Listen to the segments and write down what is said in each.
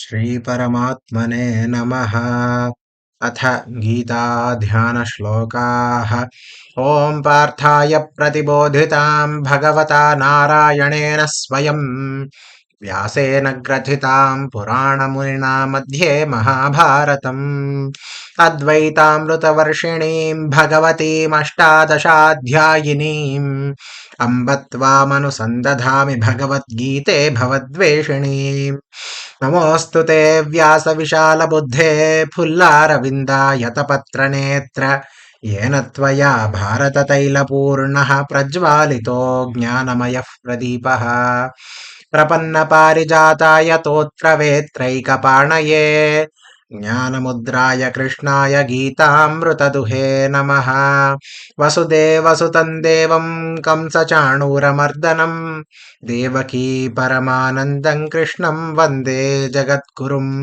श्रीपरमात्मने नमः। अथ गीताध्यानश्लोकाः। ॐ पार्थाय प्रतिबोधितां भगवता नारायणेन स्वयं व्यासेन ग्रथितां पुराणमुनिना मध्ये महाभारतम् अद्वैतामृतवर्षिणीं भगवतीमष्टादशाध्यायिनीम् अम्ब त्वामनुसन्दधामि भगवद्गीते भवद्वेषिणीम्। नमोऽस्तु ते व्यासविशालबुद्धे फुल्लारविन्दायतपत्रनेत्र येन त्वया भारततैलपूर्णः प्रज्वालितो ज्ञानमयः प्रदीपः प्रपन्नपारिजाताय तोत्रवेत्रैकपाणये ज्ञानमुद्राय कृष्णाय गीतामृतदुहे नमः। वसुदेवसुतं देवं कंसचाणूरमर्दनं देवकी परमानन्दं कृष्णं वन्दे जगद्गुरुम्।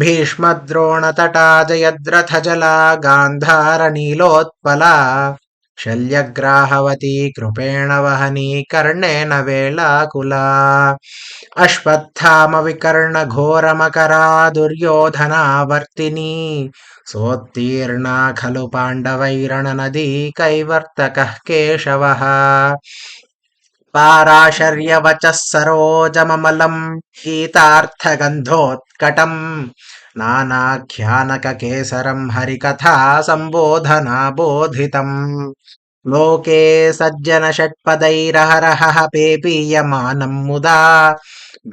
भीष्मद्रोणतटा जयद्रथजला गान्धारनीलोत्पला शल्यग्राहवती कृपेण वहनी कर्णेन वेलाकुला अश्वत्थामविकर्णघोरमकरा दुर्योधनावर्तिनी सोत्तीर्णा खलु पाण्डवैरणनदी कैवर्तकः केशवः पाराशर्यवचः सरोजममलं गीतार्थगन्धोत्कटम् नानाख्यानककेसरं हरिकथा सम्बोधनाबोधितम् लोके सज्जनषट्पदैरहरहः पेपीयमानं मुदा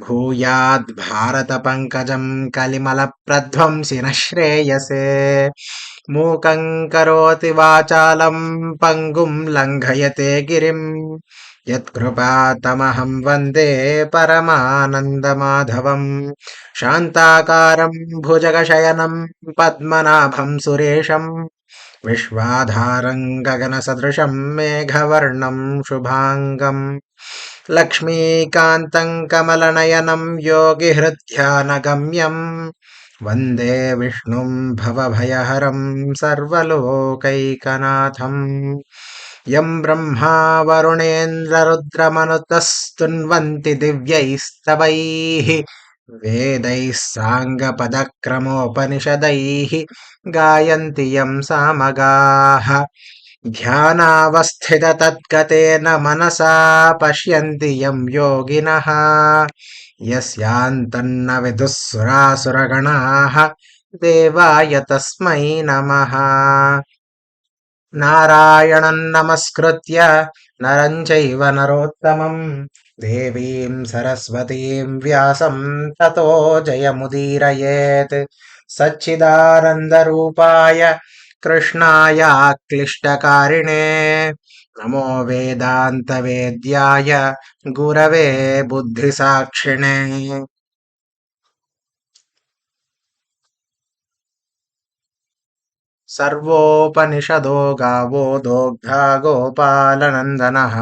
भूयाद्भारतपङ्कजं कलिमलप्रध्वंसिनः श्रेयसे मूकं करोति वाचालं पङ्गुं लङ्घयते गिरिं यत्कृपातमहं वन्दे परमानन्दमाधवम् शान्ताकारं भुजगशयनं पद्मनाभं सुरेशं विश्वाधारं गगनसदृशं मेघवर्णं शुभाङ्गम् लक्ष्मीकान्तं कमलनयनं योगिहृद्ध्यानगम्यं वन्दे विष्णुं भवभयहरं सर्वलोकैकनाथम् यं ब्रह्मा वरुणेन्द्ररुद्रमनुतस्तुन्वन्ति दिव्यैस्तवैः वेदैः साङ्गपदक्रमोपनिषदैः गायन्ति यं सामगाः ध्यानावस्थिततद्गतेन मनसा पश्यन्ति यं योगिनः यस्यान्तन्न विदुः सुरासुरगणाः देवाय तस्मै नमः। नारायणं नमस्कृत्य नरं चैव नरोत्तमं देवीं सरस्वतीं व्यासं ततो जयमुदीरयेत् सच्चिदानन्दरूपाय कृष्णाय क्लिष्टकारिणे नमो वेदान्तवेद्याय गुरवे बुद्धिसाक्षिणे। सर्वोपनिषदो गावो दोग्धा गोपालनन्दनः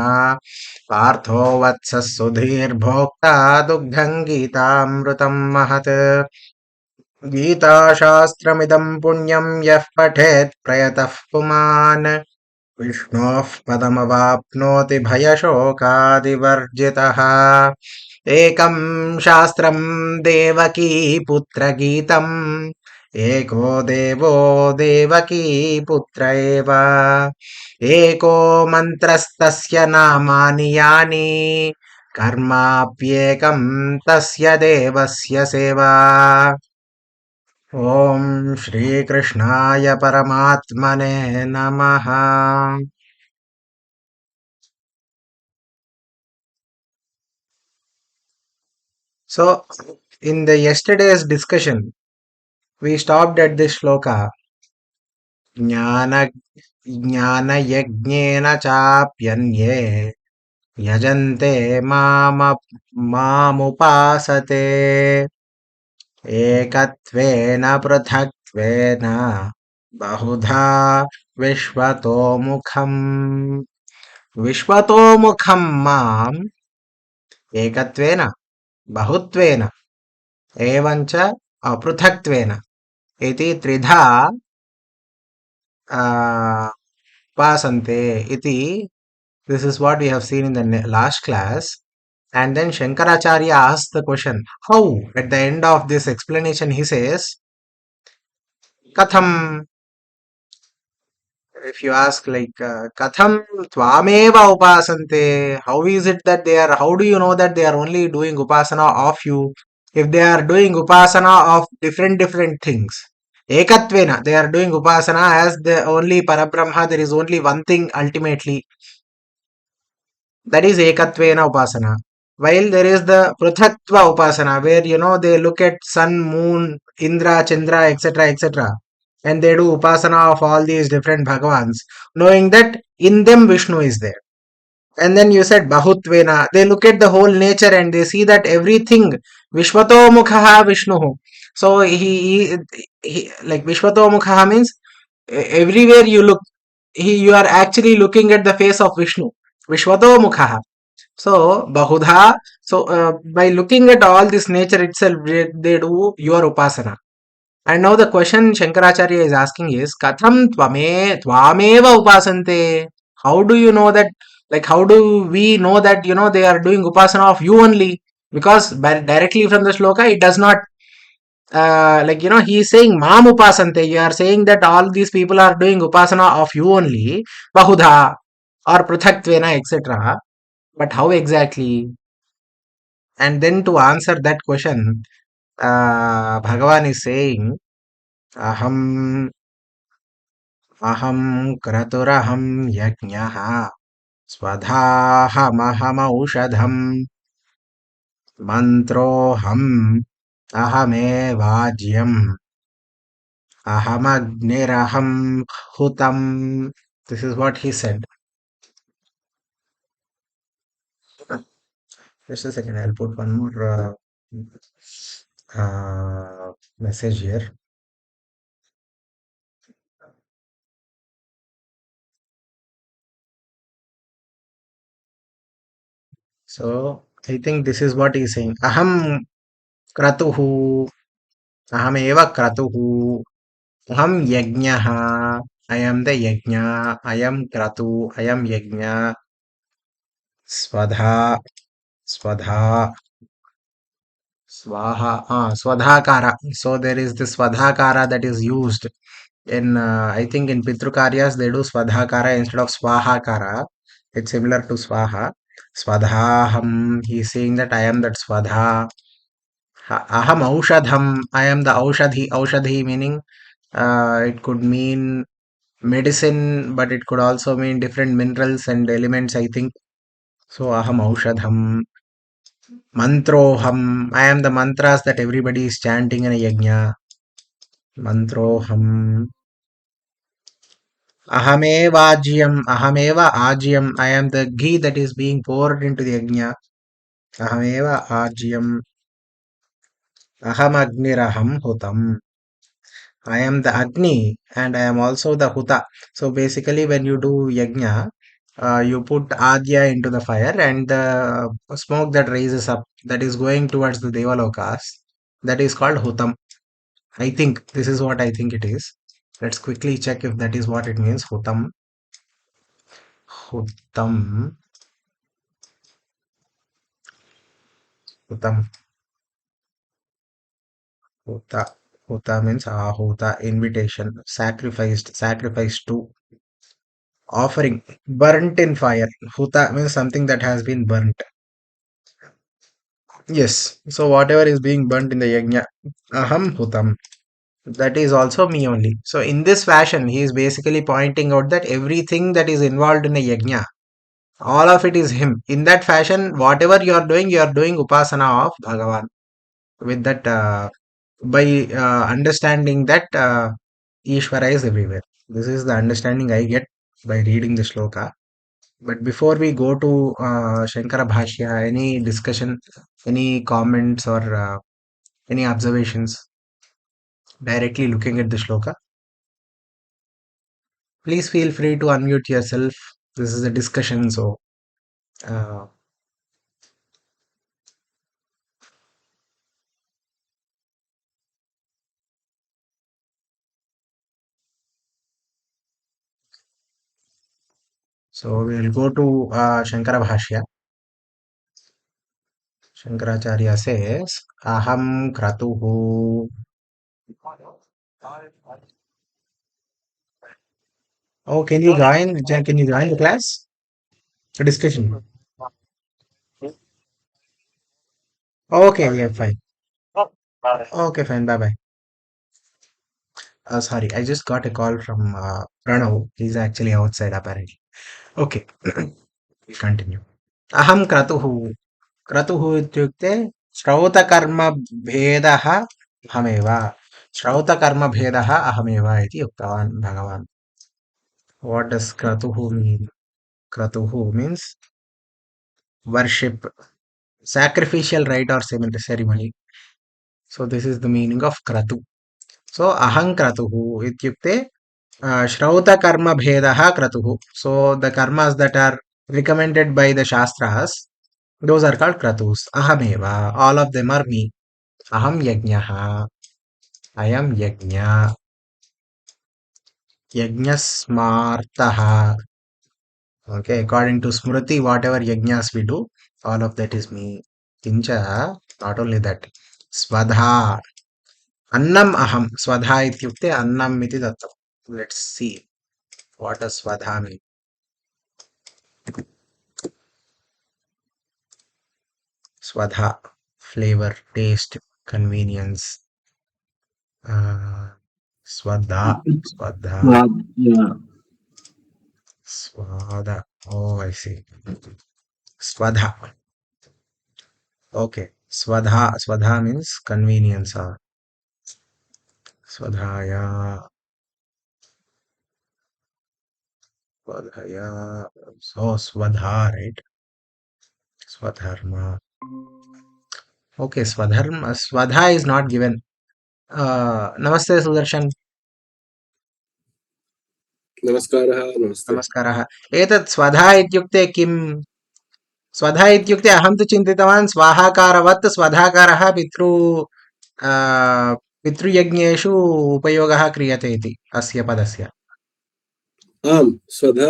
पार्थो वत्सः सुधीर्भोक्ता दुग्धं गीतामृतं महत् गीताशास्त्रमिदं पुण्यं यः पठेत् प्रयतः पुमान् विष्णोः पदमवाप्नोति भयशोकादिवर्जितः एकं शास्त्रं देवकी पुत्रगीतम् एको देवो देवकी पुत्र एव एको मन्त्रस्तस्य नामानि यानि कर्माप्येकं तस्य देवस्य सेवा। ॐ श्रीकृष्णाय परमात्मने नमः। So in the yesterday's discussion we stopped at this shloka ज्ञानयज्ञेन चाप्यन्ये यजन्ते मामुपासते एकत्वेन पृथक्त्वेन बहुधा विश्वतोमुखं माम् एकत्वेन बहुत्वेन एवञ्च अपृथक्त्वेन इति त्रिधा उपासन्ते इति. This is what we have seen in the last class. And then Shankaracharya asks the question, how? At the end of this explanation, he says, Katham. If you ask like, Katham Tvameva Upasante, how is it that how do you know that they are only doing Upasana of you? If they are doing Upasana of different things. Ekatvena, they are doing Upasana as the only Parabrahma, there is only one thing ultimately. That is Ekatvena Upasana. While there is the Pruthatva Upasana, where they look at sun, moon, Indra, Chandra, etc., and they do Upasana of all these different Bhagavans, knowing that in them Vishnu is there. And then you said Bahutvena, they look at the whole nature and they see that everything Vishwato Mukhaha Vishnu. So he like Vishwato Mukhaha means everywhere you look, you are actually looking at the face of Vishnu. Vishwato Mukhaha. So, Bahudha, so by looking at all this nature itself, they do your Upasana. And now the question Shankaracharya is asking is, Katham Tvameva Upasante? How do you know that, like, how do we know that, they are doing Upasana of you only? Because directly from the shloka, it does not, he is saying Mam Upasante. You are saying that all these people are doing Upasana of you only, Bahudha or Pruthaktvena, etc. But how exactly? And then to answer that question, Bhagavan is saying, Aham aham kraturaham yajnaha swadhahamaham mantroham ahamevajyam ahamagniraham hutam. This is what he said. Just a second, I'll put one more message here. So I think this is what he's saying. Aham kratuhu, aham eva kratuhu, aham yajnaha, I am the yajna, I am kratu, I am yajna, swadha, swadha, swaha, swadhakara. So there is this swadhakara that is used in, I think in Pitrukaryas they do swadhakara instead of swahakara. It's similar to swaha. Swadhaham, he is saying that I am that swadha. Aham aushadham. I am the aushadhi. Aushadhi meaning it could mean medicine, but it could also mean different minerals and elements, I think. So aham aushadham. Mantroham. I am the mantras that everybody is chanting in a yajna. Mantroham. Ahameva ajyam. Ahameva ajyam. I am the ghee that is being poured into the yajna. Ahameva ajyam. Aham agniraham hutam. I am the Agni and I am also the Huta. So basically, when you do yajna, you put Adhyaya into the fire and the smoke that rises up, that is going towards the Devalokas, that is called Hutam. I think this is what I think it is. Let's quickly check if that is what it means. Hutam. Hutam. Hutam. Huta. Huta means Ahuta, invitation, sacrificed, sacrificed to, offering, burnt in fire. Huta means something that has been burnt. Yes. So whatever is being burnt in the yajna, aham hutam. That is also me only. So in this fashion, he is basically pointing out that everything that is involved in a yajna, all of it is him. In that fashion, whatever you are doing upasana of Bhagavan. With that, by understanding that Ishvara is everywhere. This is the understanding I get by reading the shloka. But before we go to Shankara Bhashya, any discussion, any comments or any observations directly looking at the shloka? Please feel free to unmute yourself. This is a discussion, uh, so we'll go to Shankara Bhashya. Shankaracharya says, Aham kratuhu. Oh, can you join? Can you join the class? The discussion. Okay, yeah, fine. Okay, fine. Bye bye. Sorry, I just got a call from Pranav. He's actually outside apparently. Okay, we continue. Aham kratuhu. क्रतुः इत्युक्ते श्रौतकर्मभेदः अहमेव श्रौतकर्मभेदः अहमेव इति उक्तवान् भगवान्. What does क्रतुः mean? क्रतुः means worship, sacrificial rite or ceremony. So this is the meaning of kratu. So aham kratuः इत्युक्ते श्रौतकर्मभेदः क्रतुः. So the karmas that are recommended by the shastras, those are called kratus. Ahameva, all of them are me. Aham yajnaha. I am yajna. Yajnasmartaha. Okay, according to Smriti, whatever yajnas we do, all of that is me. Kincha, not only that. Swadha. Annam aham. Swadha ityukte annam iti dattam. Let's see. What does swadha mean? Swadha. Flavor, taste, convenience. Swadha. Swadha. Yeah. Swada. Oh, I see. Swadha. Okay. Swadha. Swadha means convenience. Swadhaya. Swadhaya. So, Swadha, right? Swadharma. Okay, Swadharma. Swadha is not given. Namaste, Sudarshan. नमस्कारः नमस्ते नमस्कारः. एतत् स्वधा इत्युक्ते किम्? स्वधा इत्युक्ते अहं तु चिन्तितवान् स्वाहाकारवत् स्वधाकारः आ, पितृयज्ञेषु उपयोगः क्रियते इति अस्य पदस्य. आम् स्वधा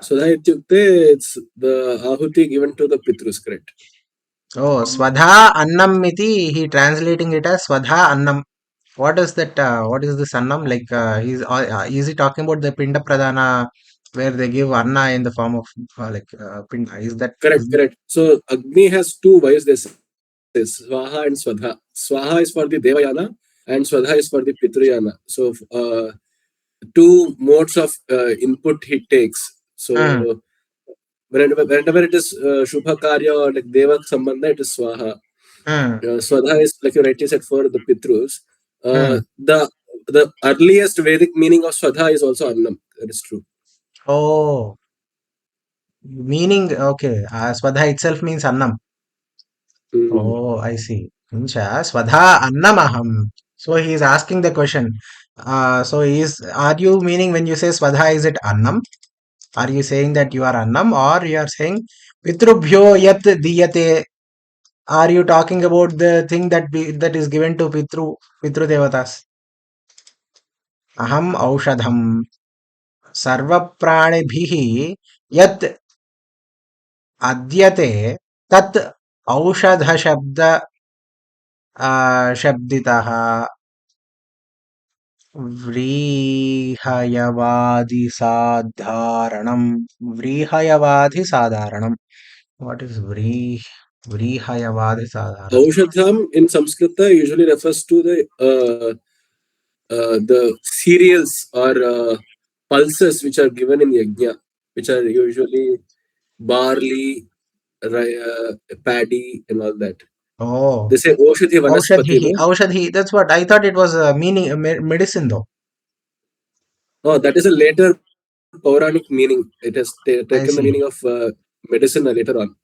स्वधा इत्युक्ते it's the ahuti given to the pitrus, correct? Oh, Swadha Annam iti, he translating it as Swadha Annam. What is that? What is this Annam? Like, is he talking about the Pinda Pradhana where they give Anna in the form of Pinda? Is that? Correct, correct. So Agni has two wives, they say Swaha and Swadha. Swaha is for the Devayana and Swadha is for the Pitruyana. So two modes of input he takes. Hmm, So whenever it is Shubha Karya or like Deva Sambandha, it is Swaha. hmm, Swadha is, like you rightly said, for the Pitrus. hmm. The earliest Vedic meaning of Swadha is also Annam. That is true. Oh, meaning, okay. Swadha itself means Annam. Mm. Oh, I see. Incha Swadha Annamaham. So he is asking the question. Are you meaning when you say Swadha, is it Annam? Are you saying that you are Annam or you are saying Pitrubhyo yat diyate? Are you talking about the thing that is given to Pitru Devatas? Aham Aushadham Sarvapranibihi yat adyate tat औषध शब्दितः व्रीहयवादिसाधारणं व्रीहयवादिसाधारणं what is व्रीहयवादिसाधारणं Aushadham in Sanskrita usually refers to the cereals or pulses which are given in yajna, which are usually barley, paddy, and all that. oh They say Oshadhi Vanaspati, औषधिः no? औषधि that's what I thought it was meaning medicine though. Oh, that is a later Puranic meaning. It has I taken the see. meaning of medicine later on.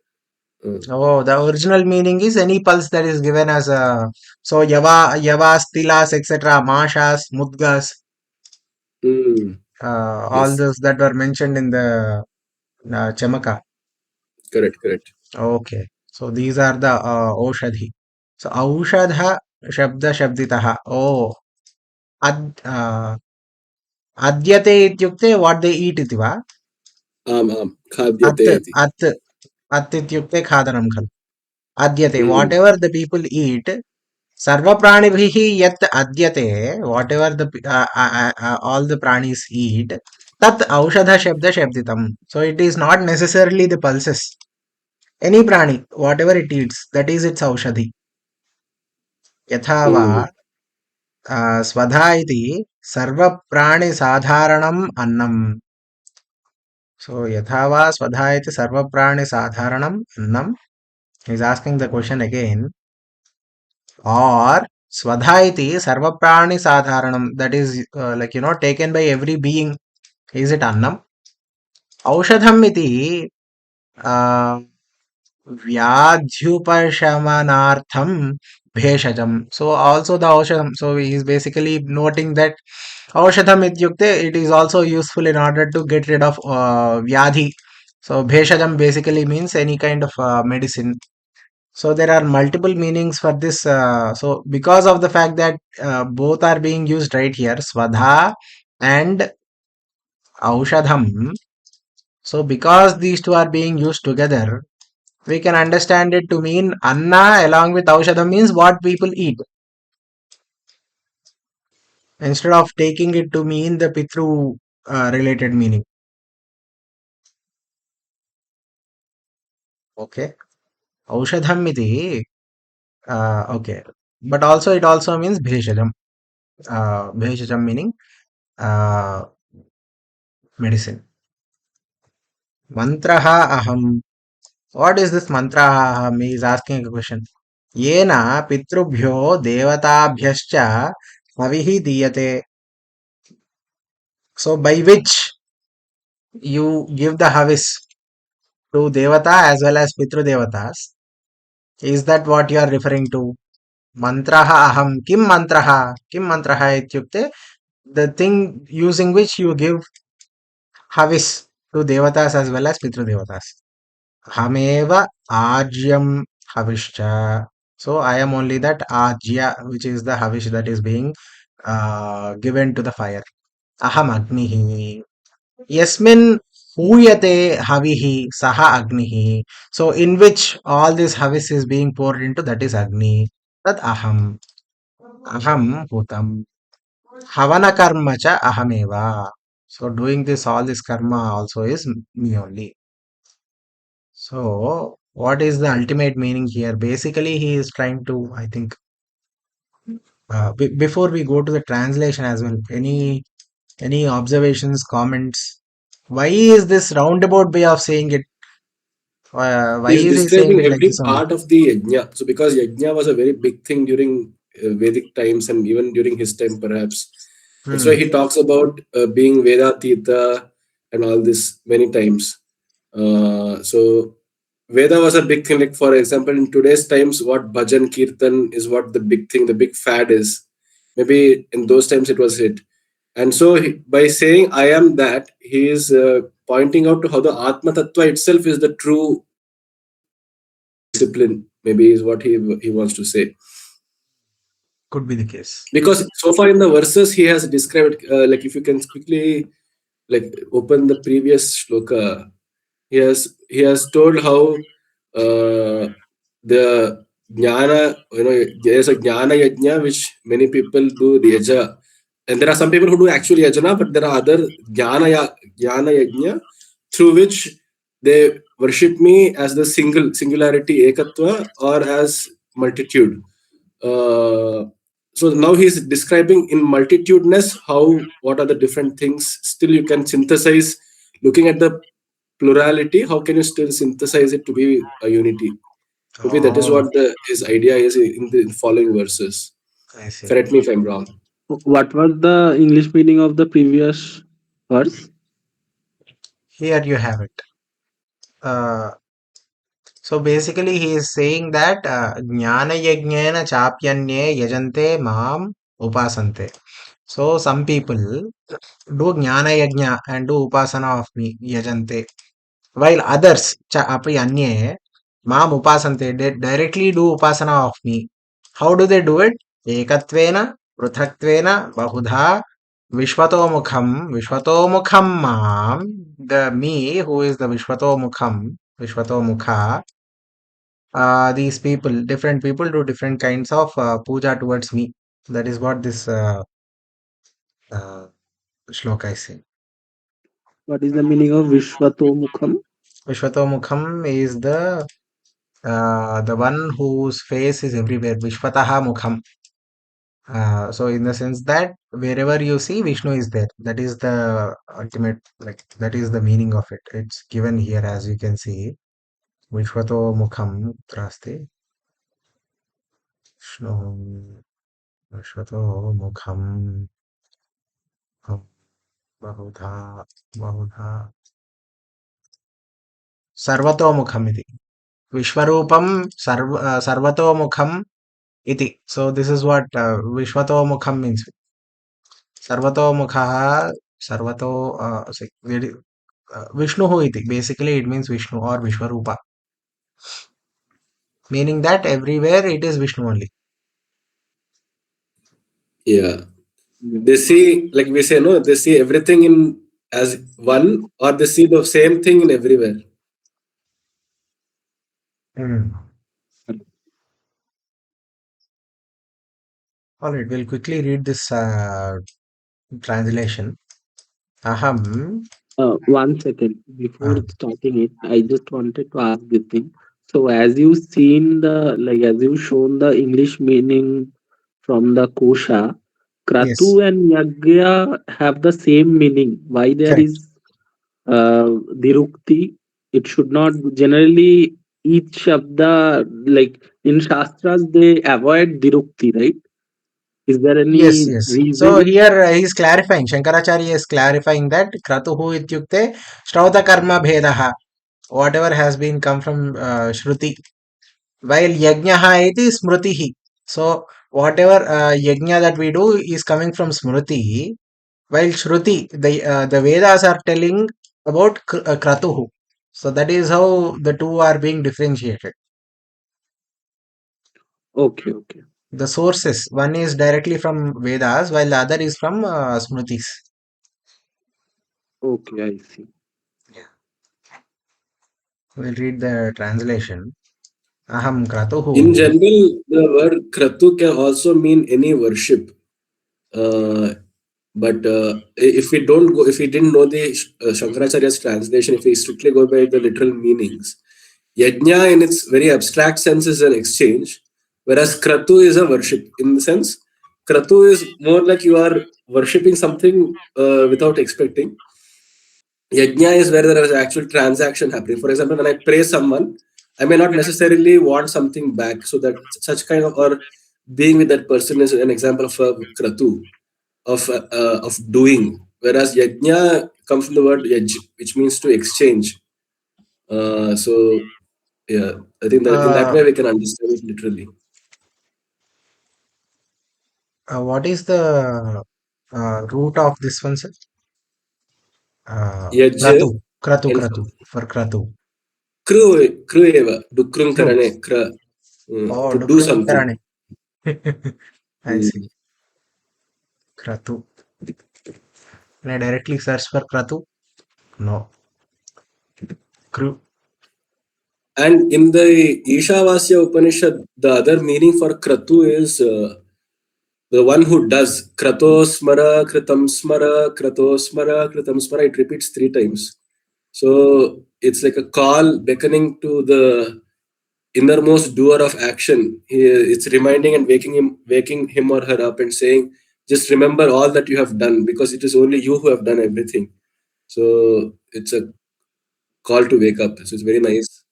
Uh, Oh, the original meaning is any pulse that is given as a so yavas tilas etc mashas mudgas mm, all yes, those that were mentioned in the chamaka. correct, correct. Okay, so these are the औषधि. So औषध शब्द शब्दितः. Oh, अद्यते इत्युक्ते what they eat इति वा? Am, खाद्यते अत् इति. अत् अत् इत्युक्ते खादनं खलु. Adyate, Hmm. whatever the people eat, Sarva pranibhihi yat adyate, whatever the all the pranis eat, tat aushadha shabda shabditam. So it is not necessarily the pulses. Any prani, whatever it eats, that is its aushadhi. यथा वा Hmm. स्वधा इति सर्वप्राणिसाधारणम् अन्नम्. So यथा वा स्वधा इति सर्वप्राणिसाधारणम् अन्नम्. He is asking the question again. Or Swadha iti sarvaprani sadharanam, that is like taken by every being. Is it annam? Aushadham iti uh, vyadhyupashamanartham bheshajam. So also the aushadham. So he is basically noting that aushadham ityukte, it is also useful in order to get rid of vyadhi. So bheshajam basically means any kind of medicine. So there are multiple meanings for this. So because of the fact that both are being used right here, Swadha and Aushadham. So because these two are being used together, we can understand it to mean Anna along with Aushadham means what people eat. Instead of taking it to mean the Pitru related meaning. Okay. Aushadham iti. Okay. But also it also means Bheshajam. Bheshajam meaning uh, medicine. Mantraha aham. What is this mantraha aham? He is asking a question. Yena pitrubhyo devatabhyascha havihi diyate. So by which you give the havis to devata as well as pitru devatas. Is that what you are referring to? Mantraha aham. Kim mantraha? Kim mantraha ityukte? The thing using which you give havis to devatas as well as pitru devatas. Hameva Ajyam Havischa. So I am only that Ajya, which is the Havish that is being given to the fire. Aham Agnihi. Yasmin Huyate Havihi Saha Agnihi. So in which all this Havis is being poured into, that is Agni. That Aham. Aham Bhutam. Havana Karma cha Ahameva. So doing this, all this karma also is me only. So, what is the ultimate meaning here? Basically, he is trying to, I think, before we go to the translation as well, any observations, comments? Why is this roundabout way of saying it? Why He's is he saying describing it like every this only? part of the yajna. So because yajna was a very big thing during Vedic times and even during his time, perhaps. That's why Hmm. he talks about being Vedatita and all this many times. So Veda was a big thing. Like for example, in today's times, what bhajan kirtan is what the big thing, the big fad is. Maybe in those times it was it. And so by saying I am that, he is pointing out to how the Atma Tattva itself is the true discipline. Maybe is what he wants to say. Could be the case. Because so far in the verses he has described, like if you can quickly like open the previous shloka, he has told how the jnana, there's a jnana yajna which many people do the yaja, and there are some people who do actually yajna, but there are other jnana yajna through which they worship me as the singularity ekatva or as multitude. So now he's describing in multitudeness how what are the different things still you can synthesize. Looking at the plurality, how can you still synthesize it to be a unity? Maybe that is Oh, what his idea is in the following verses. I see. Correct me if I'm wrong. What was the English meaning of the previous verse? Here you have it. Uh, so basically, he is saying that jnana yajnana chapyanye yajante mam upasante. So some people do jnana yajna and do upasana of me yajante, while others cha api anye mam upasante, they directly do upasana of me. How do they do it? Ekatvena pruthatvena bahudha vishwatomukham mam, the me who is the vishwatomukha, these people, different people do different kinds of puja towards me. That is what this uh, shloka is saying. What is the meaning of Vishwatomukham? Vishwatomukham is the one whose face is everywhere. Vishwataha Mukham. So in the sense that wherever you see, Vishnu is there. That is the ultimate, like that is the meaning of it. It's given here as you can see. Vishwato Mukham Traste. Vishnu Vishwato Mukham Bahudha Bahudha Sarvato Mukham iti. Vishwarupam Sarvato Mukham iti. So this is what Vishwato Mukham means. Sarvato Mukha Sarvato Vishnu iti. Basically, it means Vishnu or Vishwarupa, meaning that everywhere it is Vishnu only. Yeah. They see, like we say, no, they see everything in as one, or they see the same thing in everywhere. Mm. All right, we'll quickly read this translation. Aham. 1 second before Uh, starting it, I just wanted to ask this thing. So, as you seen the as you shown the English meaning from the kosha, yes, kratu and yagya have the same meaning. Why there correct. is dirukti? It should not generally each of the in shastras they avoid dirukti, right? Is there Yes, any yes. So reason? here he is clarifying, Shankaracharya is clarifying that kratuhu ityukte shrauta karma bhedaha, whatever has been come from Shruti, while yajnaha iti smritihi. So whatever yajna that we do is coming from smriti, while Shruti, the Vedas are telling about kratuhu. So that is how the two are being differentiated. Okay, okay, The sources, one is directly from Vedas, while the other is from Smritis. okay. I see. We'll read the translation. Aham In kratuhu. general, the word kratu can also mean any worship. Uh, but if we don't go, if we didn't know the Shankaracharya's translation, if we strictly go by the literal meanings, yajna in its very abstract sense is an exchange, whereas kratu is a worship. In the sense, kratu is more like you are worshipping something without expecting. Yajna is where there is actual transaction happening. For example, when I pray someone, I may not necessarily want something back. So that such kind of or being with that person is an example of a kratu of doing. Whereas yajna comes from the word yaj, which means to exchange. So yeah, I think that in that Uh, way we can understand it literally. what is the root of this one, sir? Yaj Kratu. Kratu, and kratu. For kratu. kru eva, dukrum Kru. karane, kra, Oh, to do dukrum something. karane. I see. Mm. Kratu. Can I directly search for kratu? No. Kru. And in the Ishavasya Upanishad, the other meaning for kratu is the one who does. Krato smara, kritam smara, krato smara, kritam smara. It repeats 3 times. So it's like a call beckoning to the innermost doer of action. It's reminding and waking him or her up and saying, just remember all that you have done because it is only you who have done everything. So it's a call to wake up. So it's very nice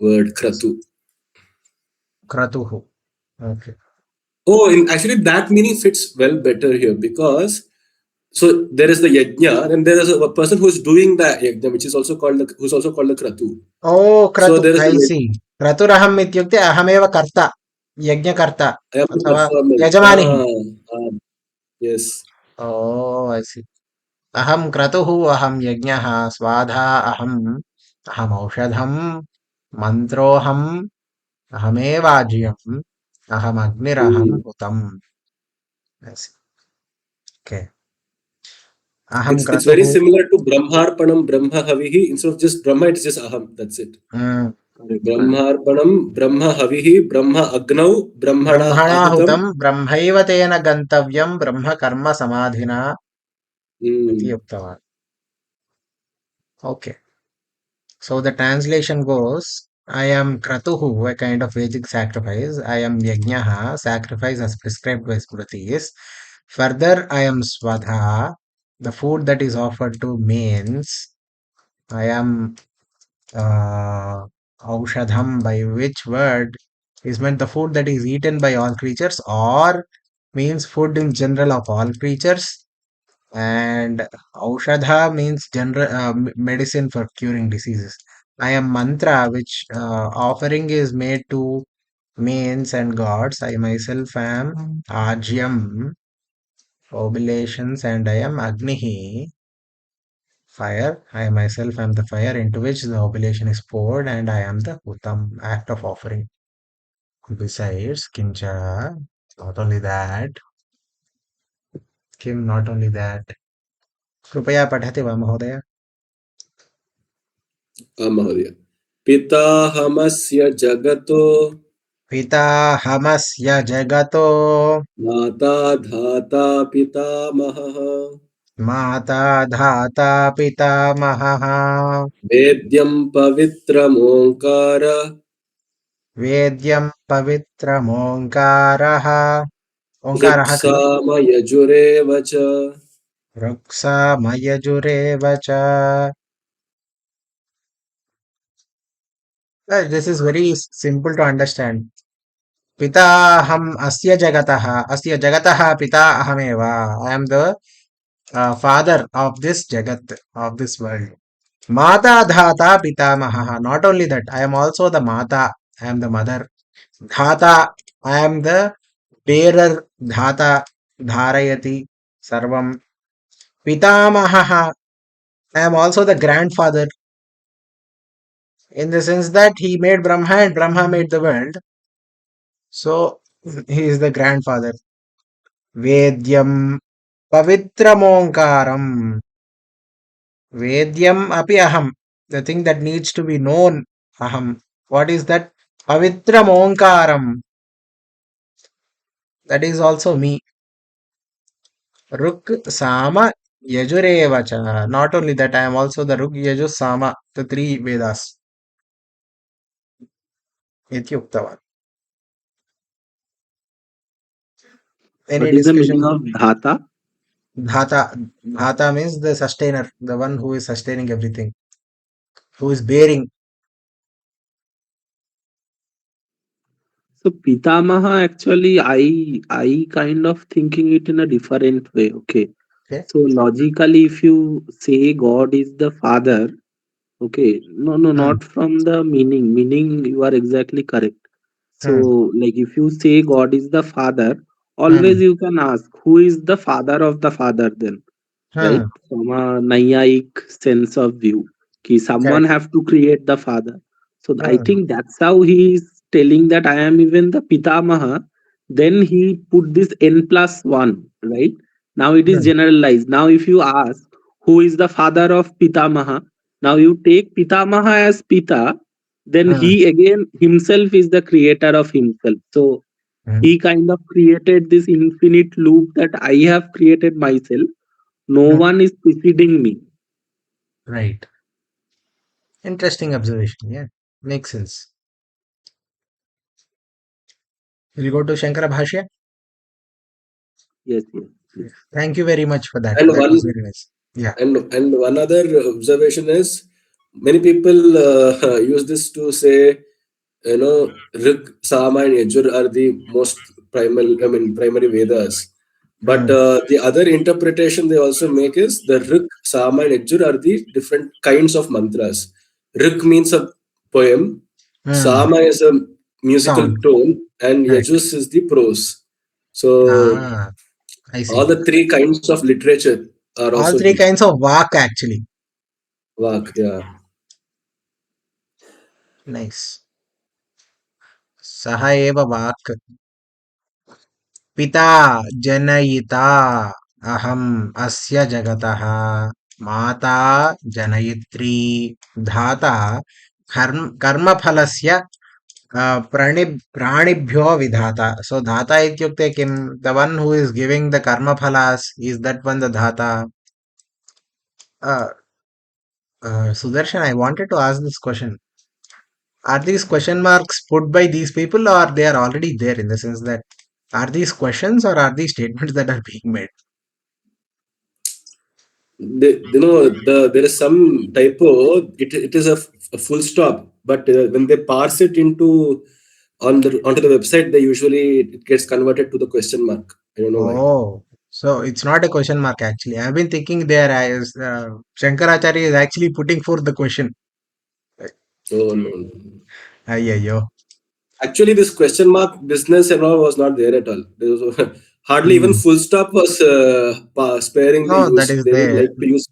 word, kratu. Kratuhu. Okay. Oh, actually, that meaning fits well better here because so there is the yajna, and there is a person who is doing the yajna, which is also called who's also called the kratu. Oh, So kratu. there is I see. क्रतुरहम् इत्युक्ते अहमेव कर्ता, यज्ञकर्ता I am the अथवा performer. यजमानिः. Ah, yes. Oh, I see. अहं क्रतुः, अहं यज्ञः, स्वाधा अहम्, अहमौषधम्, मन्त्रोऽहम्, अहमेवाज्यम्, अहमग्निरहम् Mm. हुतम्. I see. Okay. अहं It's very क्रतुः. similar to Brahmarpanam Brahma Havihi. Instead of just Brahma, it's just Aham. That's it. Correct, correct. ब्रह्मार्पणम ब्रह्म हविः ब्रह्म अग्नौ ब्रह्मणा आहुतम. ब्रह्मणाहुतं ब्रह्मैव तेन गन्तव्यं ब्रह्म कर्म समाधिना इति Hmm. उक्तवान्. Okay. So the translation goes, I am Kratuhu, a kind of Vedic sacrifice. I am Yajnaha, sacrifice as prescribed by Smritis. Further, I am Swadha, the food that is offered to mains. I am Aushadham, by which word is meant the food that is eaten by all creatures, or means food in general of all creatures. And Aushadha means general medicine for curing diseases. I am mantra, which offering is made to mains and gods. I myself am Ajyam, oblations, and I am Agnihi, fire. I myself am the fire into which the oblation is poured, and I am the Uttam, act of offering. Besides, Kincha, not only that, Kim, not only that. कृपया पठति वा महोदय? महोदय. पिताहमस्य जगतो पिताहमस्य जगतो माता धाता पितामहः माता धाता पितामहः वेद्यं पवित्रमोङ्कार वेद्यं पवित्रमोङ्कारः ओङ्कारः खलु ऋक्सामयजुरेव च. ऋक्सामयजुरेव च. This is very simple to understand. पिताहम् अस्य जगतः पिता अहमेव. I am the father of this jagat, of this world. Mata dhata pitamaha. Not only that, I am also the mata. I am the mother. Dhata. I am the bearer. Dhata. Dharayati. Sarvam. Pitamaha. I am also the grandfather. In the sense that he made Brahma and Brahma made the world. So he is the grandfather. Vedyam. Pavitramonkaram. Vedyam api aham. The thing that needs to be known. Aham. What is that? Pavitram Onkaram. That is also me. Ruk Sama Yajurevacha. Not only that, I am also the Ruk Yaju Sama, the three Vedas. Ityuktavan. Any What is the meaning discussion? of dhata? Dhata. Dhata means the sustainer, the one who is sustaining everything, who is bearing. So Pitamaha actually I kind of thinking it in a different way. Okay. Okay. So logically if you say God is the father, okay, no, Hmm. not from the meaning. Meaning you are exactly correct. Hmm. So like if you say God is the father, Hmm. always you can ask who is the father of the father then? Right? Hmm. From a Naiyayic sense of view. Ki someone Correct. have to create the father. So I Hmm. think that's how he is telling that I am even the Pitamaha. Then he put this n plus one, right? Now it is Hmm. generalized. Now if you ask who is the father of Pitamaha, now you take Pitamaha as Pita, then Hmm. he again himself is the creator of himself. So Hmm. he kind of created this infinite loop that I have created myself. No Hmm. one is preceding me. Right. Interesting observation. Yeah. Makes sense. We'll go to Shankara Bhashya. Yes, yes, please. Thank you very much for that. And That was very nice. Yeah. one other observation is many people use this to say, you know, Rig, Sama, and Yajur are the most primary Vedas. But Hmm. the other interpretation they also make is the Rig, Sama, and Yajur are the different kinds of mantras. Rig means a poem, Hmm. Sama is a musical Sound. tone, and Right. Yajus is the prose. So Ah, I all see. the three kinds of literature are All also three used. kinds of vak actually. Vak, yeah. Nice. Saha eva vak. पिता जनयिता अहम् अस्य जगतः माता जनयित्री धाता कर्म फलस्य प्राणिभ्यो विधाता. So dhata ityukte kim? The one who is giving the karma phalas, is that one the dhata? uh, Sudarshan, I wanted to ask this question. Are these question marks put by these people, or they are already there, in the sense that are these questions or are these statements that are being made? There is some typo. It is a full stop, but when they parse it onto the website, they usually it gets converted to the question mark. I don't know why. Oh, so it's not a question mark actually. I've been thinking there as Shankaracharya is actually putting forth the question. Oh no, no. Ayyo. Actually, this question mark business and all was not there at all. There was hardly even Hmm. full stop was sparingly No, that used. is They didn't there. like to use.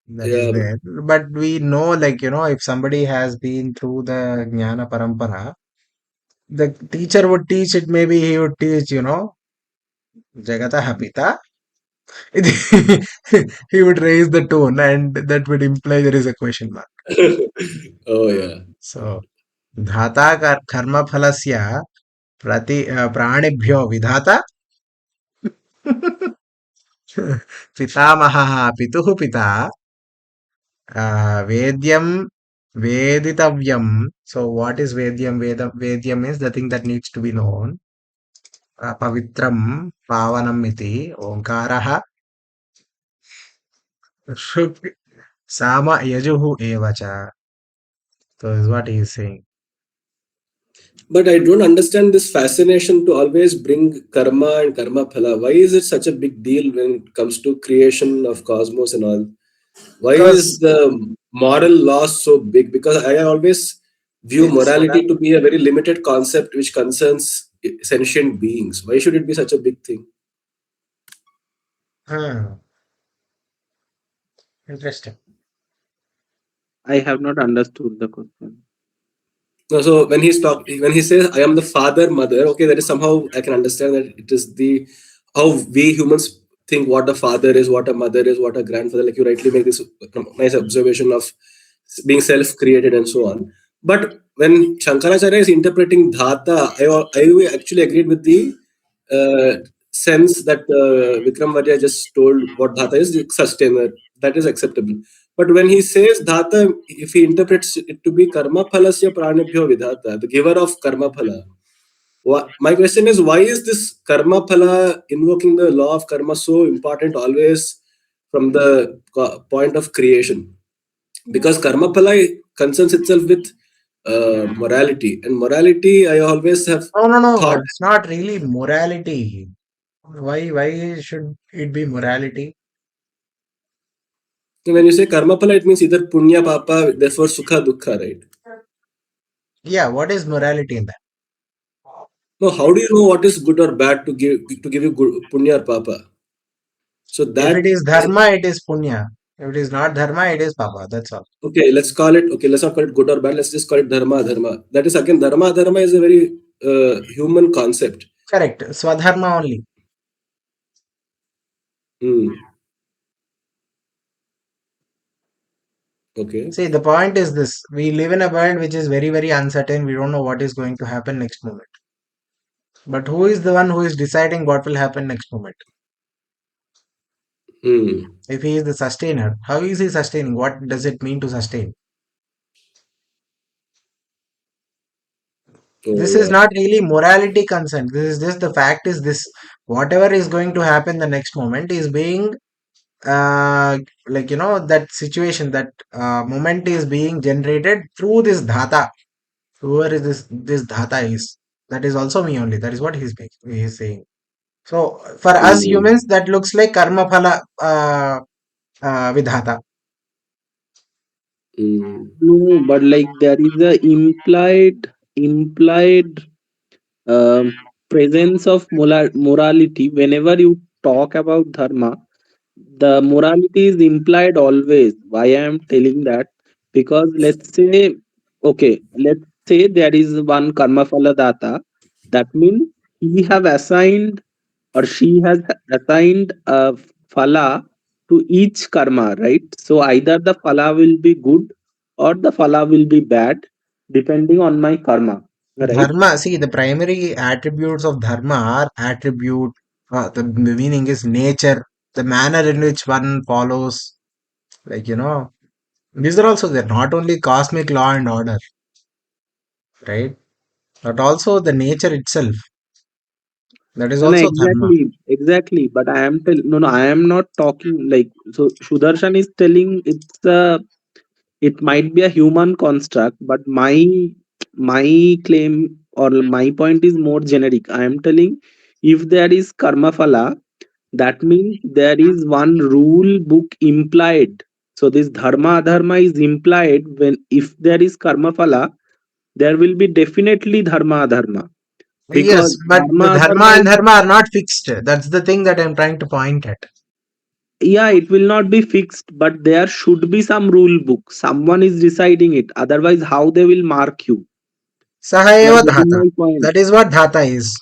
That is Yeah, there. But we know, like, if somebody has been through the Jnana Parampara, the teacher would teach it, maybe he would teach, Jagata Pita. He would raise the tone, and that would imply there is a question mark. oh yeah. So, dhata karma phalasya प्राणिभ्यो विधाता पितामहः पितुः पिता वेद्यं वेदितव्यं. So what is vedyam? Vedyam is the thing that needs to be known. पवित्रं पावनम् इति ओङ्कारः शुक् साम यजुः एव च. So is what he is saying. But I don't understand this fascination to always bring karma and karma phala. Why is it such a big deal when it comes to creation of cosmos and all? Why is Because the moral loss so big? Because I always view it's morality to be a very limited concept which concerns sentient beings. Why should it be such a big thing? hmm, interesting. I have not understood the question. No, so when he says I am the father, mother, okay, that is somehow I can understand that it is the how we humans think what a father is, what a mother is, what a grandfather. Like you rightly make this nice observation of being self-created and so on. But when Shankaracharya is interpreting dhata, I actually agreed with the sense that Vikram Varya just told what dhata is, sustainer. That is acceptable. But when he says dhata, if he interprets it to be karma phalasya pranebhyo vidhata, the giver of karma phala, my question is why is this karma phala invoking the law of karma so important always from the point of creation? Because karma phala concerns itself with morality, and morality I always have No, no, no. thought It's not really morality. Why should it be morality? when you say karma phala, it means either punya papa, therefore sukha dukkha, right? Yeah, what is morality in that? No, how do you know what is good or bad to give you good, punya or papa? So If it that is dharma, it is punya. If it is not dharma, it is papa. That's all. okay, let's call it okay. Let's not call it good or bad. Let's just call it dharma. That is again dharma is a very human concept. Correct. Swadharma only. Hmm. Okay. See, the point is this. We live in a world which is very, very uncertain. We don't know what is going to happen next moment. But who is the one who is deciding what will happen next moment? Hmm. If he is the sustainer, how is he sustaining? What does it mean to sustain? Oh This is yeah. not really morality concerned. This is just the fact is this. Whatever is going to happen the next moment is being like that situation, that moment is being generated through this dhata. Whoever is this dhata is, that is also me only. That is what he is saying. So for us Hmm. humans, that looks like karma phala vidhata. Hmm. No, but like there is a implied presence of morality whenever you talk about dharma. The morality is implied always. Why I am telling that? Because let's say there is one karma phala data. That means he have assigned or she has assigned a phala to each karma, right? So either the phala will be good or the phala will be bad. depending on my karma, right? Dharma, see, the primary attributes of dharma are attribute, the meaning is nature, the manner in which one follows, like, these are also there, not only cosmic law and order, right? But also the nature itself. That is No, no, also dharma. exactly. But I am no, no, I am not talking like so. Sudarshan is telling it might be a human construct, but my claim or my point is more generic. I am telling if there is karma phala, that means there is one rule book implied. So this dharma adharma is implied when if there is karma phala, there will be definitely dharma adharma Yes, because but the dharma dharma adharma and is, dharma are not fixed. That's the thing that I'm trying to point at. yeah, it will not be fixed, but there should be some rule book. Someone is deciding it. Otherwise, how they will mark you? You are Sahaeva getting dhata. my point. That is what dhata is.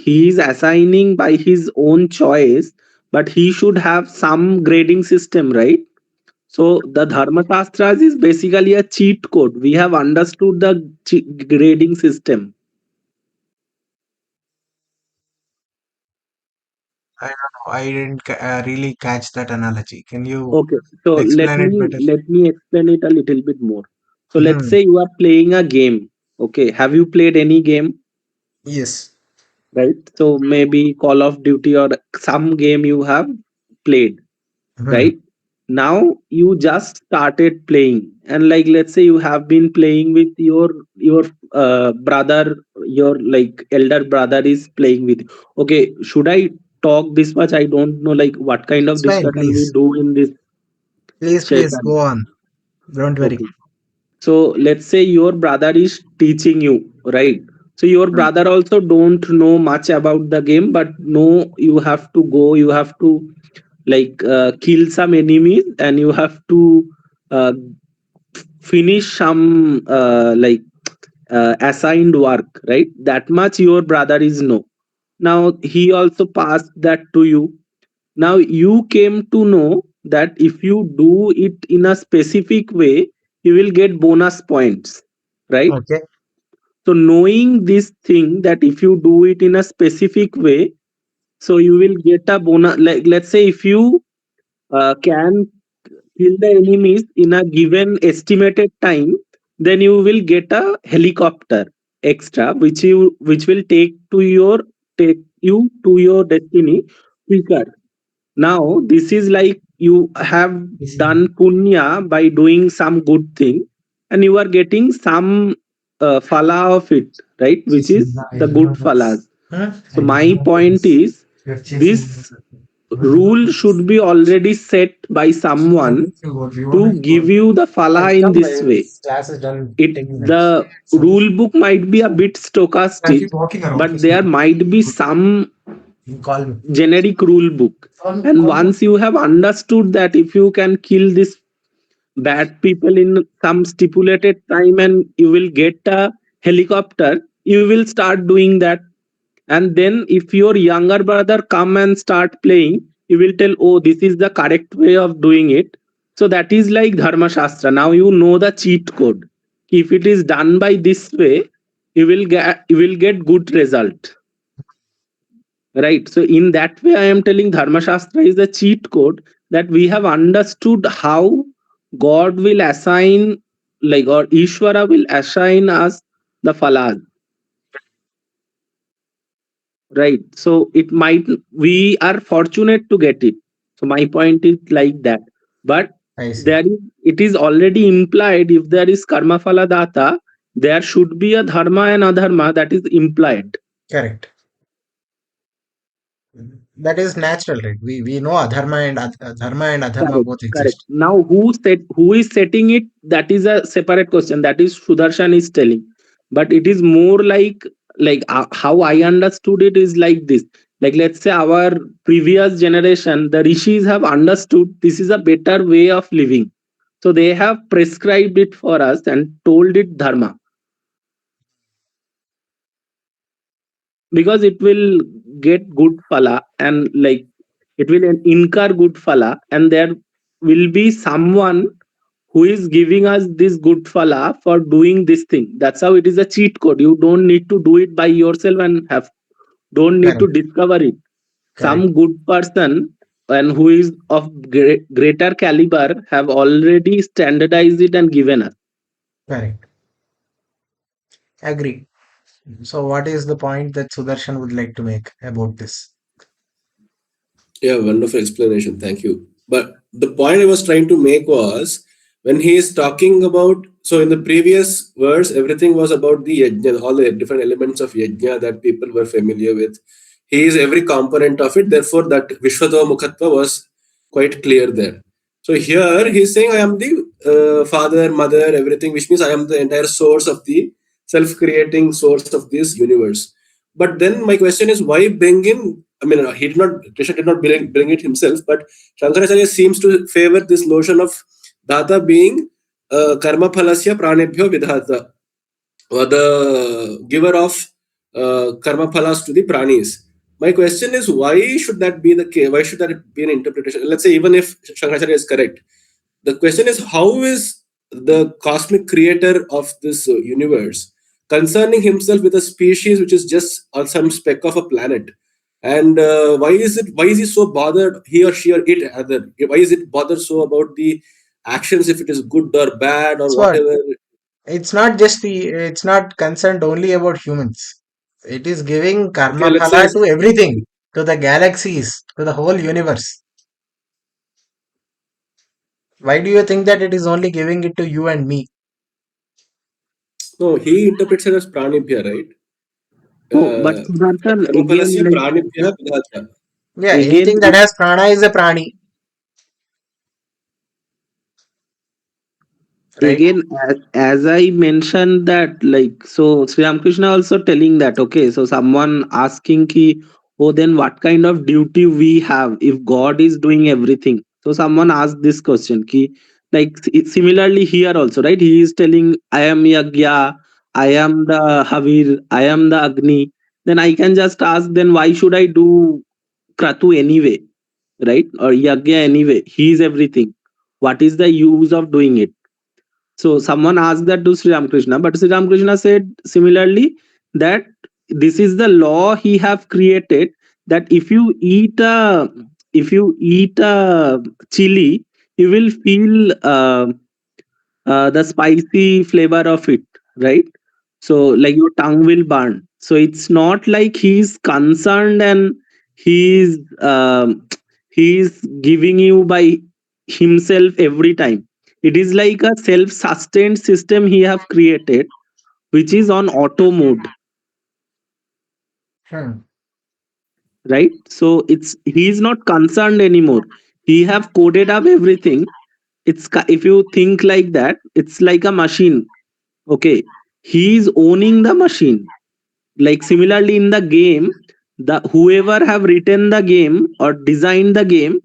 He is assigning by his own choice, but he should have some grading system, right? So the Dharma Shastras is basically a cheat code. We have understood the grading system. I don't know. I didn't really catch that analogy. Can you Okay, so explain it better? let me explain it a little bit more. So let's Hmm. say you are playing a game. Okay, have you played any game? Yes. Right? So maybe Call of Duty or some game you have played, Hmm. right? Now you just started playing, and like let's say you have been playing with your brother, your like elder brother is playing with you. Okay, should I talk this much? I don't know like what kind of It's fine. discussion we Please. do in this Please session. go on. Don't worry. Okay. So let's say your brother is teaching you, right? So your brother also don't know much about the game, but no, you have to go, you have to like kill some enemies, and you have to uh, finish some assigned work, right? That much your brother is know. Now he also passed that to you. Now you came to know that if you do it in a specific way, you will get bonus points, right? Okay. So knowing this thing that if you do it in a specific way, so you will get a bonus. Like let's say if you can kill the enemies in a given estimated time, then you will get a helicopter extra, which will take you to your destiny quicker. Now this is like you have This is done punya by doing some good thing, and you are getting some phala of it, right? Which chasing. is I the did good not know. phalas. Huh? So I did my not know point this. is You're chasing. this rule should be already set by What someone if you go? Do you want to to go? give you the phala in Come, this my way. class is done It 10 minutes. the Sorry. rule book might be a bit I stochastic, keep walking around. but there might be some You call me. generic rule book. And Call me. once you have understood that if you can kill this bad people in some stipulated time and you will get a helicopter, you will start doing that. And then if your younger brother come and start playing, you will tell, oh, this is the correct way of doing it. So that is like dharma shastra. Now you know the cheat code. If it is done by this way, you will get good result, right? So in that way I am telling dharma shastra is the cheat code that we have understood how God will assign, like, or Ishvara will assign us the phalas, right? So it might, we are fortunate to get it. So my point is like that. But I see. there is, it is already implied if there is karma phala data, there should be a dharma and adharma, that is implied. Correct. That is natural, right? We know dharma and adharma Correct, both correct. exist. Now, who is setting it? That is a separate question. That is Sudarshan is telling, but it is more like how I understood it is like this. Like let's say our previous generation, the rishis have understood this is a better way of living, so they have prescribed it for us and told it dharma because it will get good phala and like it will incur good phala, and there will be someone who is giving us this good phala for doing this thing. That's how it is a cheat code. You don't need to do it by yourself and have don't need to Correct. discover it. Correct. Some good person and who is of greater caliber have already standardized it and given us. Correct. Agree. So, what is the point that Sudarshan would like to make about this? Yeah, wonderful explanation. Thank you. But the point I was trying to make was when he is talking about, so in the previous verse, everything was about the yajna, all the different elements of yajna that people were familiar with. He is every component of it. Therefore, that Vishwatva Mukhatva was quite clear there. So here he's saying, I am the father, mother, everything, which means I am the entire source of the self creating source of this universe. But then my question is, why bring in? I mean, he did not, Krishna did not bring it himself, but Shankaracharya seems to favor this notion of Data being karma phalasya pranebhyo vidhata, or the giver of karma phalas to the pranis. My question is, why should that be the case? Why should that be an interpretation? Let's say, even if Shankaracharya is correct, the question is, how is the cosmic creator of this universe concerning himself with a species which is just on some speck of a planet? And why is he so bothered, he or she or it other, why is it bothered so about the actions, if it is good or bad or It's what? whatever? It's not concerned only about humans. It is giving Okay, karma let's say, phala to everything, to the galaxies, to the whole universe. Why do you think that it is only giving it to you and me? no, he interprets it as pranibhya, right? Oh, but Siddhartha, Karma again, phalasya like pranibhya vidhata. Yeah, again, anything that has prana is a prani, right? again as I mentioned that, like, so Sri Ramakrishna also telling that, okay, so someone asking ki, oh, then what kind of duty we have if God is doing everything? So someone asked this question ki, like, similarly here also, right? He is telling, I am Yagya, I am the Havir, I am the Agni. Then I can just ask, then why should I do Kratu anyway, right? Or Yagya anyway? He is everything. What is the use of doing it? So someone asked that to Sri Ramakrishna, but Sri Ramakrishna said similarly that this is the law he have created, that if you eat a chili, you will feel the spicy flavor of it, right? So like your tongue will burn. So it's not like he's concerned and he's he's giving you by himself every time. It is like a self-sustained system he have created, which is on auto mode, Hmm. right? So it's he's not concerned anymore. He have coded up everything. If you think like that, it's like a machine. Okay, he is owning the machine. Like similarly in the game, the whoever have written the game or designed the game,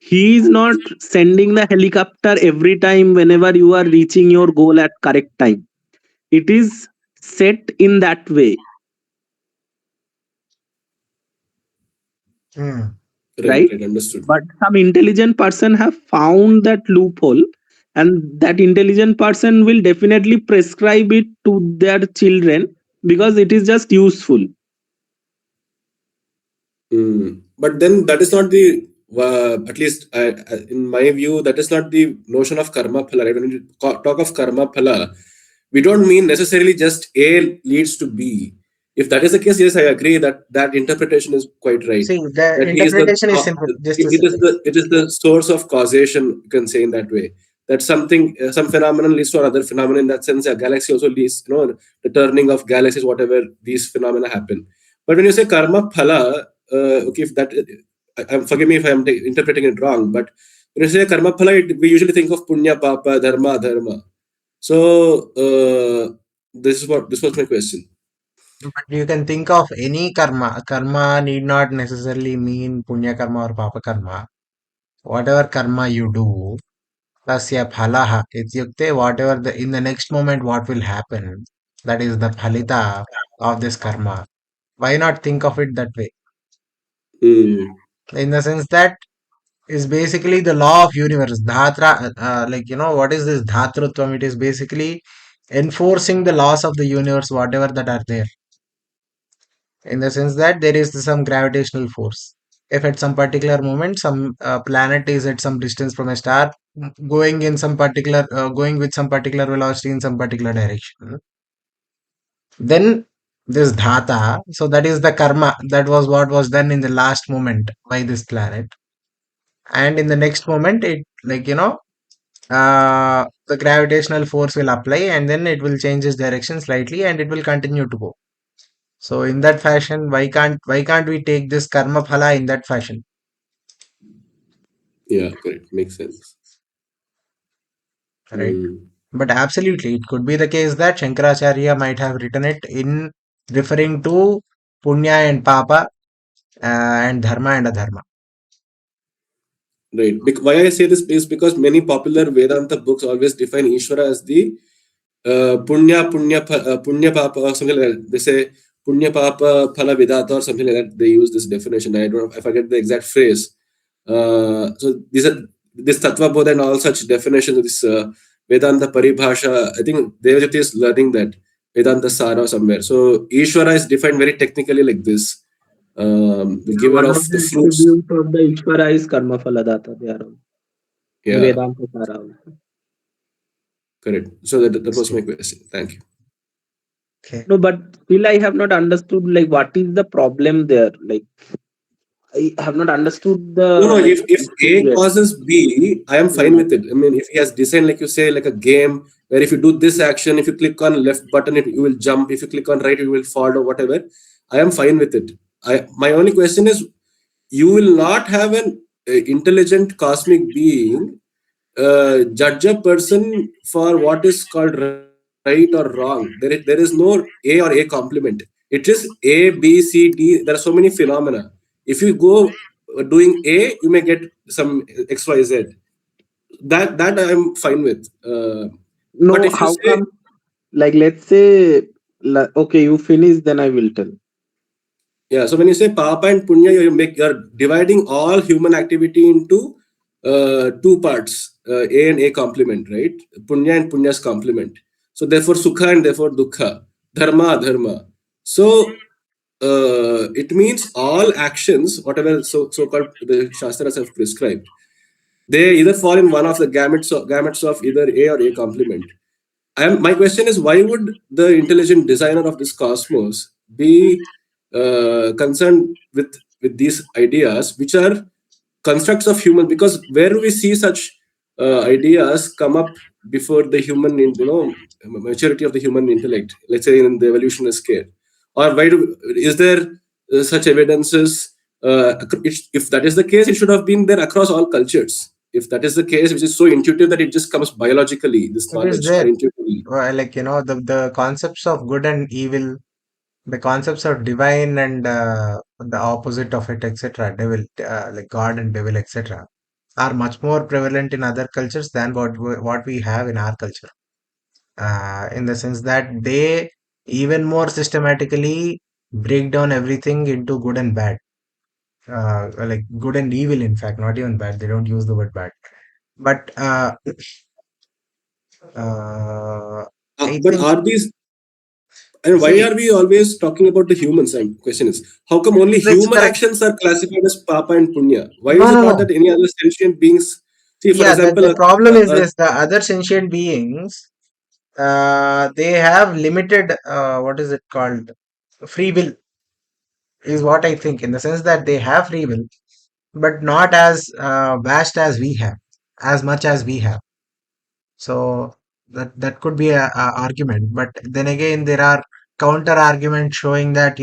he is not sending the helicopter every time whenever you are reaching your goal at correct time. It is set in that way, Hmm. Right, right? right, understood. But some intelligent person have found that loophole, and that intelligent person will definitely prescribe it to their children because it is just useful. But then that is not the, at least in my view, that is not the notion of karma phala. Right? When we talk of karma phala, we don't mean necessarily just A leads to B. If that is the case, yes, I agree that that interpretation is quite right. See, the That he is the interpretation is simple. Just a second. it is the source of causation. You can say in that way that something, some phenomenon leads to another phenomenon. In that sense, a galaxy also leads, the turning of galaxies, whatever these phenomena happen. But when you say karma phala, okay, if that, forgive me if I am interpreting it wrong, but when you say karma phala, we usually think of punya, papa, dharma, dharma. So this was my question. But you can think of any karma. Karma need not necessarily mean punya karma or papa karma. Whatever karma you do, tasya phalaha ityukte, whatever in the next moment what will happen, that is the phalita of this karma. Why not think of it that way? Hmm. In the sense that is basically the law of universe. Dhatra, like, what is this Dhatrutvam? It is basically enforcing the laws of the universe, whatever that are there. In the sense that there is some gravitational force. If at some particular moment some planet is at some distance from a star, going in some particular, going with some particular velocity in some particular direction, then this dhata, so that is the karma, that was what was done in the last moment by this planet, and in the next moment it, like, the gravitational force will apply, and then it will change its direction slightly and it will continue to go. So in that fashion, why can't we take this karma phala in that fashion, Yeah, correct. Makes sense. right? Mm. But absolutely, it could be the case that Shankaracharya might have written it in referring to punya and papa, and dharma and adharma. Right. Why I say this is because many popular Vedanta books always define Ishvara as the punya papa or something like that. They say punya papa phala vidata or something like that. They use this definition. I don't know, I forget the exact phrase. So these are this tattva bodha and all such definitions of this Vedanta paribhasha. I think Devajati is learning that Vedanta Sara somewhere. So Ishvara is defined very technically like this. The giver One of of the the fruits. attributes of the Ishvara is karma phaladata. They are all in Yeah, Vedanta Sara also. correct. So that was my question. Thank you. Okay. No, but still I have not understood like what is the problem there. Like I have not understood No, the no. like If issue A yet. causes B, I am fine Yeah. with it. I mean, if he has designed, like you say, like a game where if you do this action, if you click on left button, you will jump. If you click on right, you will fall or whatever. I am fine with it. My only question is, you will not have an intelligent cosmic being judge a person for what is called right or wrong. There is no A or A complement. It is A, B, C, D. There are so many phenomena. If you go doing A, you may get some X, Y, Z. That I am fine with. But No, if you how say, come? Like let's say, okay, you finish, then I will tell. yeah, so when you say papa and punya, you're dividing all human activity into two parts, A and A complement, right? Punya and punya's complement. So therefore sukha and therefore dukkha, dharma, dharma. So it means all actions, whatever so-called the shastras have prescribed, they either fall in one of the gametes of either A or A complement. My question is, why would the intelligent designer of this cosmos be concerned with these ideas, which are constructs of human? Because where do we see such ideas come up before the human, maturity of the human intellect? Let's say in the evolutionary scale, or is there such evidences? If that is the case, it should have been there across all cultures. If that is the case, which is so intuitive that it just comes biologically, this It is knowledge, or there. intuitively. Like, the concepts of good and evil, the concepts of divine and the opposite of it, etc., devil, like God and devil, etc., are much more prevalent in other cultures than what we have in our culture. In the sense that they even more systematically break down everything into good and bad, like good and evil. In fact, not even bad. They don't use the word bad, but uh, I But think are these, and why see are we always talking about the humans? And question is, how come only that's human correct. actions are classified as papa and punya? Why No, is it no, not no. that any other sentient beings? See, for Yeah, example, the problem is this: the other sentient beings, they have limited, what is it called, free will, is what I think, in the sense that they have free will, but not as vast as we have, as much as we have. So that could be a argument, but then again there are counter arguments showing that,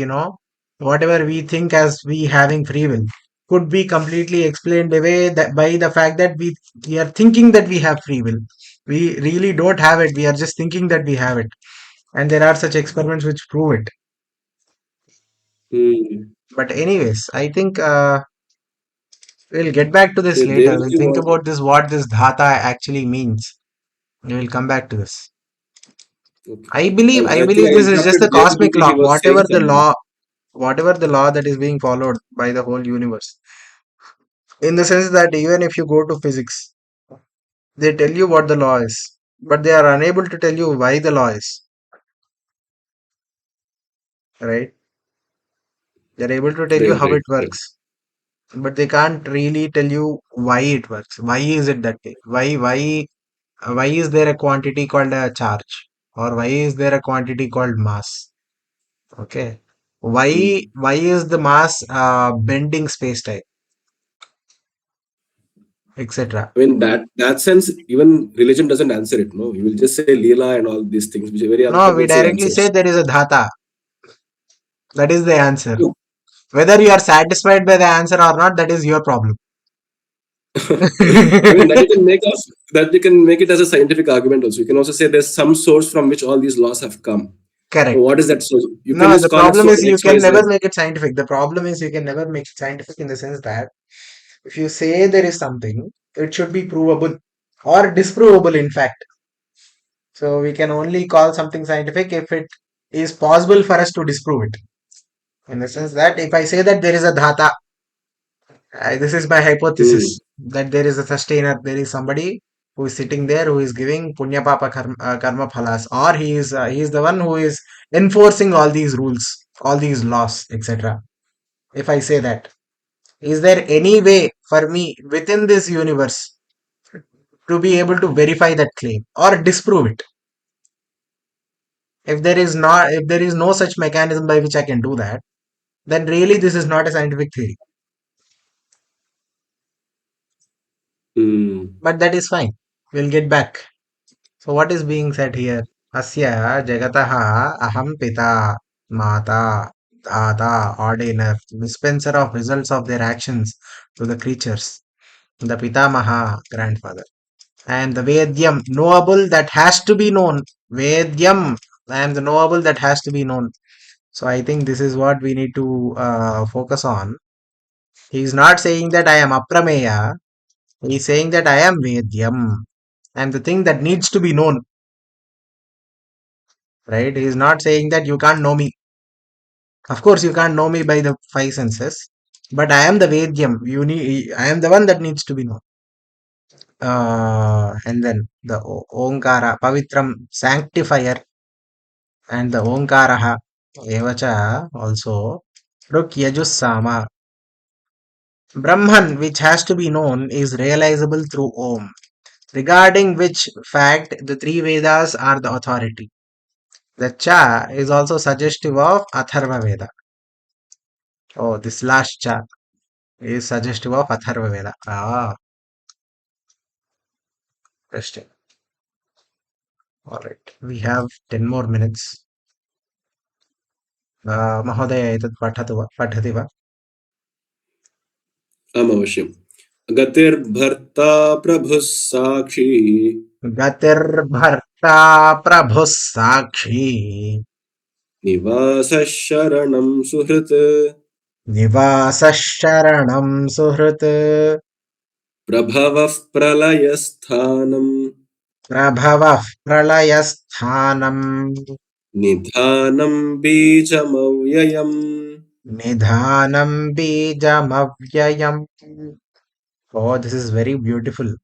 whatever we think as we having free will could be completely explained away that by the fact that we are thinking that we have free will. We really don't have it. We are just thinking that we have it, and there are such experiments which prove it. hmm, But anyways, I think we'll get back to so this later. We'll Devaki think wants, about this, what this dhata actually means. We will come back to this. okay. I believe I I think believe I this is just interrupted the cosmic Devaki. law. He was saying something. Whatever the law that is being followed by the whole universe. In the sense that even if you go to physics, they tell you what the law is, but they are unable to tell you why the law is. Right? They're able to tell you Right, how right, it right. works, but they can't really tell you why it works. Why is it that way? Why is there a quantity called a charge? Or why is there a quantity called mass? Okay. Mm. Why is the mass bending space time, etc.? I mean, that sense, even religion doesn't answer it. No, you will just say Leela and all these things, which are very No, we unconvincing directly say answers. there is a dhata. That is the answer. No. Whether you are satisfied by the answer or not, that is your problem. I mean, that you can make it as a scientific argument also. You can also say there's some source from which all these laws have come. So Correct. what is that source? You can No, just the call it problem source is you X, Y, can Z. never make it scientific. The problem is you can never make it scientific in the sense that if you say there is something, it should be provable or disprovable, in fact. So we can only call something scientific if it is possible for us to disprove it. In the sense that if I say that there is a dhata, this is my Hmm. hypothesis that there is a sustainer, there is somebody who is sitting there who is giving punya papa karma phalas, or he is the one who is enforcing all these rules, all these laws, etc. If I say that, is there any way for me within this universe to be able to verify that claim or disprove it? If there is no such mechanism by which I can do that, then really this is not a scientific theory. Hmm. But that is fine. We'll get back. So what is being said here? Asya jagataha aham pita mata data ordiner, dispenser of results of their actions to the creatures. The pitamaha, grandfather. I am the Vedyam, knowable that has to be known. Vedyam, I am the knowable that has to be known. So I think this is what we need to focus on. He is not saying that I am Aprameya. He is saying that I am Vedyam. I am the thing that needs to be known. Right? He is not saying that you can't know me. Of course, you can't know me by the five senses. But I am the Vedyam. I am the one that needs to be known. And then the Onkara, Pavitram, sanctifier, and the Onkaraha, Evacha also, Ruk Yajus Sama. Brahman, which has to be known, is realizable through Om, regarding which fact the three Vedas are the authority. The Cha is also suggestive of Atharva Veda. Oh, this last Cha is suggestive of Atharva Veda. Ah, interesting. All right. We have 10 more minutes. Mahodaya etat pathati va? आम अवश्यम. गतिर्भर्ता प्रभुः साक्षी गतिर्भर्ता प्रभुः साक्षी निवासः शरणं सुहृत् निवासः शरणं सुहृत् प्रभवः प्रलयस्थानम् प्रभवः प्रलयस्थानम् निधानं बीजमव्ययम्. निधानं बीजमव्ययम्. Oh, this is very beautiful.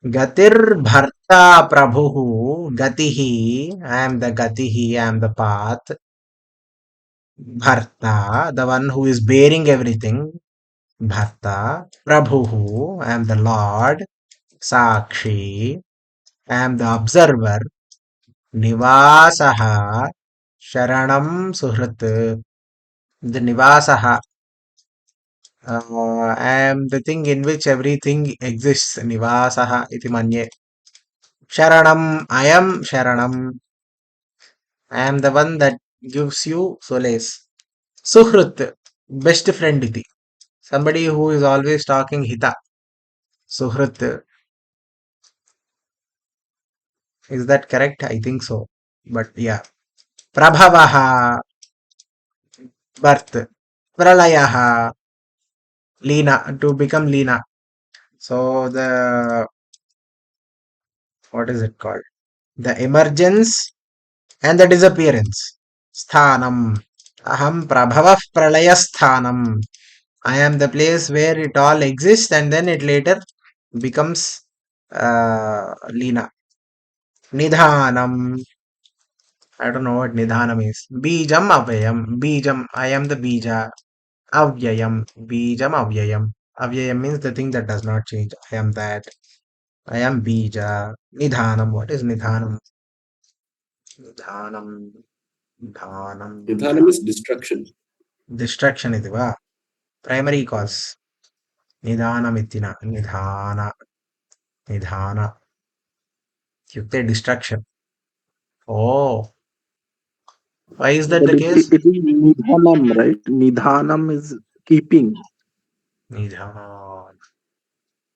Gatir-bharta Prabhuhu, Gatihi, I am the Gatihi, I am the path. Bharta, the one who is bearing everything. Bharta, Prabhuhu, I am the Lord. Sakshi, I am the observer. Nivasaha, Sharanam Suhrit, the Nivasaha, I am the thing in which everything exists. Nivasaha iti manye. Sharanam, I am Sharanam. I am the one that gives you solace. Suhrit, best friend iti. Somebody who is always talking hita. Suhrit, is that correct? I think so. But yeah. Prabhavaha, birth. Pralayaha, Leena, to become Leena. So what is it called? The emergence and the disappearance. Sthanam. Aham prabhava pralaya sthanam. I am the place where it all exists and then it later becomes Lina. Nidhanam. I don't know what Nidhanam is. Bijam Avyayam. Bijam. I am the Bija. Avyayam. Bijam Avyayam. Avyayam means the thing that does not change. I am that. I am Bija. Nidhanam. What is Nidhanam? Nidhanam. Nidhanam. Nidhanam is destruction. Distraction is the primary cause. Nidhanam itina. Nidhana. Nidhana. Yukte distraction. Oh. Why is that But the it case? is nidhanam, right? Nidhanam is keeping. Nidhana.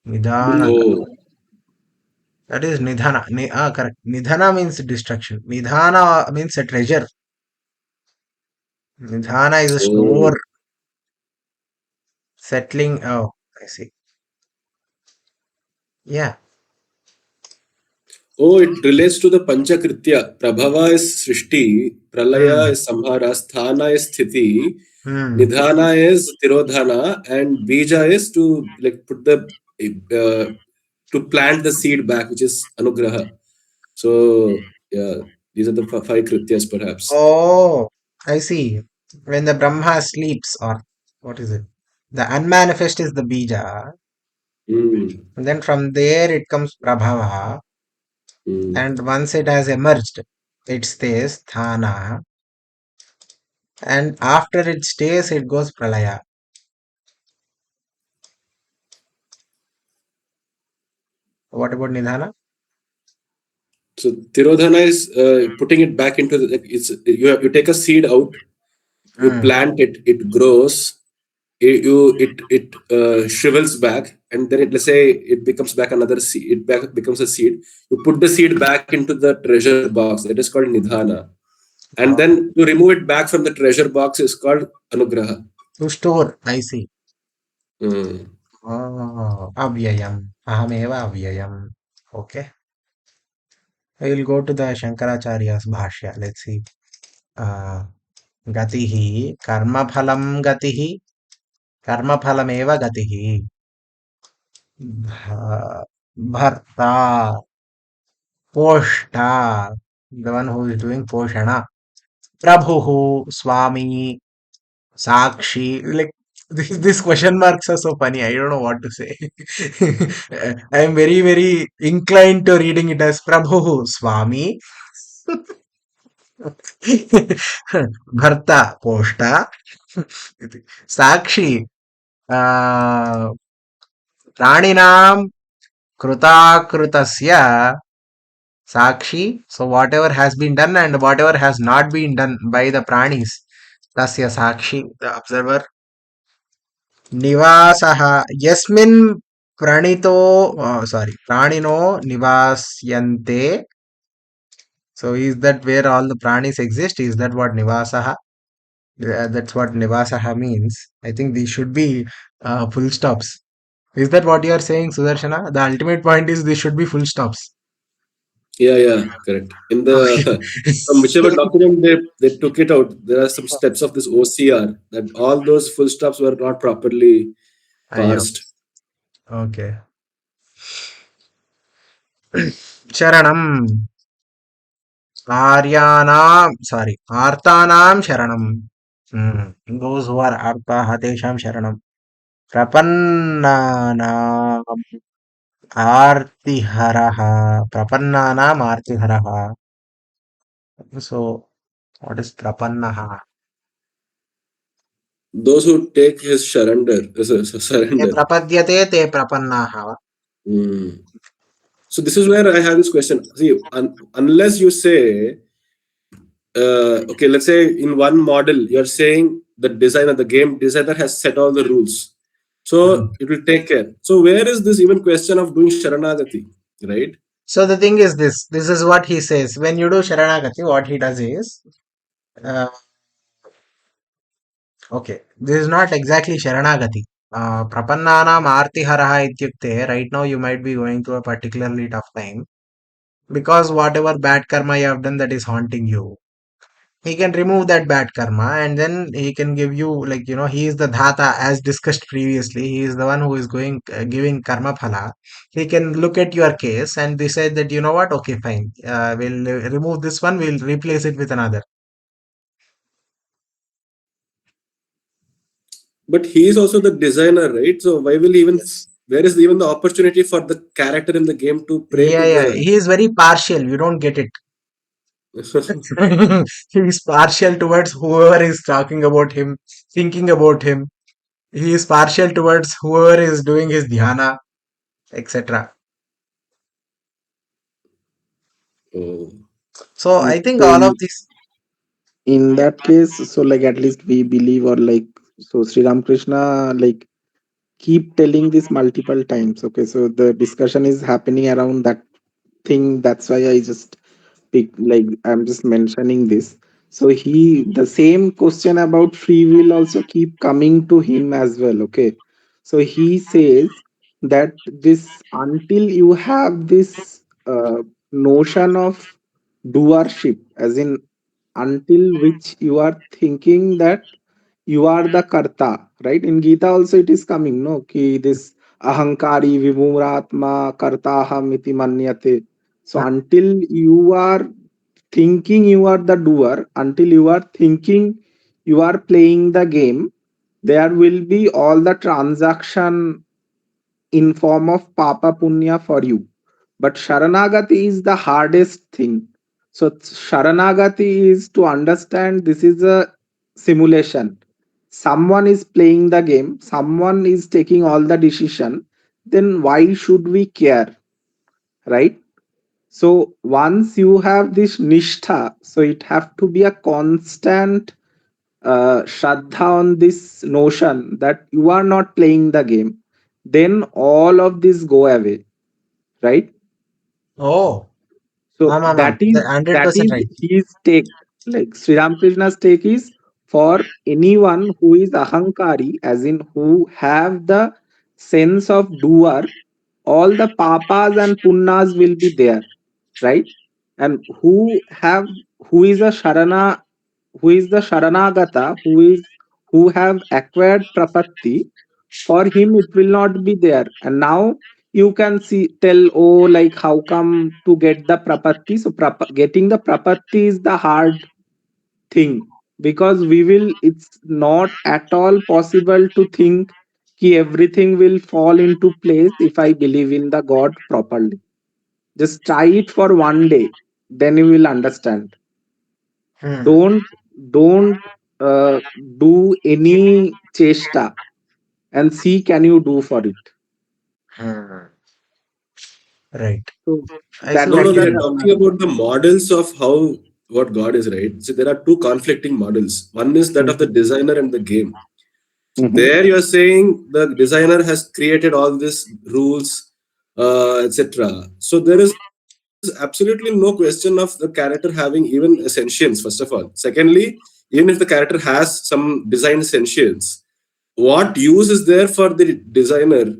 Nidhana. Being. Oh, That is Nidhana. Correct. Nidhana means destruction. Nidhana means a treasure. Nidhana is a store oh, settling. Oh, I see. Yeah. oh! It relates to the Panchakritya. Prabhava is Srishti, Pralaya Hmm. is Samhara, Sthana is Sthiti, Hmm. Nidhana is Tirodhana, and Bija is to like put the to plant the seed back, which is Anugraha. So yeah, these are the five Krityas perhaps. Oh, I see. When the Brahma sleeps, or what is it? The unmanifest is the Bija. Mm, And then from there it comes Prabhava. mm. And once it has emerged, it stays Thana. And after it stays, it goes Pralaya. What about Nidhana? So Tirodhana is putting it back into the. It's you take a seed out, you Hmm. plant it, it grows, it shrivels back, and then let's say it becomes back another seed. It back becomes a seed. You put the seed back into the treasure box. That is called nidhana, and Oh, then to remove it back from the treasure box is called anugraha. to store, I see. Mm. Oh, avyayam. Ahameva avyayam. Okay. I will go to the Shankaracharya's Bhashya. Let's see. Uh, Gatihi, karmaphalam gatihi, karmaphalameva gatihi. Bharta, Poshta, the one who is doing Poshana. Prabhuhu, Swami, Sakshi. Like, this question marks are so funny. I don't know what to say. I am very, very inclined to reading it as Prabhuhu, Swami. Bharta, Poshta. Sakshi, uh, प्राणिनां कृताकृतस्य Sakshi. So whatever has been done and whatever has not been done by the pranis, tasya Sakshi, the observer. Nivasaha yasmin pranito, sorry, pranino nivasyante. So is that where all the pranis exist? Is that what nivasaha? That's what nivasaha means. I think these should be full stops. Is that what you are saying, Sudarshana? The ultimate point is these should be full stops. Yeah, yeah, correct. In Okay. the from whichever document they took it out, there are some steps of this OCR that all those full stops were not properly Ayyo. parsed. Okay. Sharanam. Sorry, Artanam Sharanam. Those who are Artaha Tesham Sharanam. Prapannanam Artiharaha. Prapannanam Artiharaha. So, what is Prapannaha? Those who take his Te surrender. prapadyate te prapannaha. Mm. So this is where I have this question. See, unless you say, okay, let's say in one model, you're saying the designer, the game designer has set all the rules. Mhm. So it will take care. So where is this even question of doing Sharanagati, right? So the thing is this. This is what he says. When you do Sharanagati, what he does is, uh, okay, this is not exactly Sharanagati. Prapannanam Artiharaha ityukte, right now you might be going through a particularly tough time because whatever bad karma you have done that is haunting you. he can remove that bad karma, and then he can give you, like, he is the dhata, as discussed previously. He is the one who is going giving karma phala. He can look at your case and decide that, you know what, okay, fine, we'll remove this one, we'll replace it with another. But he is also the designer, right? So why will he even? Yes. Where is even the opportunity for the character in the game to pray Yeah, to yeah, the? he is very partial, you don't get it. He is partial towards whoever is talking about him, thinking about him. He is partial towards whoever is doing his dhyana, etc. Oh, So I think So all of this. in that case, so like at least we believe, or like, so Sri Ramakrishna like keep telling this multiple times. Okay, so the discussion is happening around that thing. That's why I just pick, like, I'm just mentioning this. So he, the same question about free will also keep coming to him as well. Okay, so he says that this, until you have this notion of doership, as in until which you are thinking that you are the karta, right? In Gita also it is coming, no, ki this ahankari vimuratma kartaham iti manyate. So until you are thinking you are the doer, until you are thinking you are playing the game, there will be all the transaction in form of papa punya for you. But sharanagati is the hardest thing. So sharanagati is to understand this is a simulation. Someone is playing the game, someone is taking all the decision, then why should we care, right? So once you have this nishtha, so it have to be a constant shraddha on this notion that you are not playing the game, then all of this go away, right? Oh, So ma'am, that is, 100% right. his take. Like Sri Ramakrishna's take is, for anyone who is ahankari, as in who have the sense of doer, all the papas and punnas will be there, right? And who is a sharana, who is the sharanagata, who have acquired prapatti, for him it will not be there. And now you can see, tell, oh, like, how come to get the prapatti? So getting the prapatti is the hard thing, because we will, it's not at all possible to think ki everything will fall into place if I believe in the god properly. Just try it for one day, then you will understand. Hmm. Don't do any chesta, and see can you do for it. Hmm. Right. So I see that no, what no. is you We are mean. talking about the models of how what God is, right? So there are two conflicting models. One is that of the Mhm, designer and the game. mhm. There you are saying the designer has created all these rules, etc. So there is absolutely no question of the character having even a sentience, first of all. Secondly, even if the character has some designed sentience, what use is there for the designer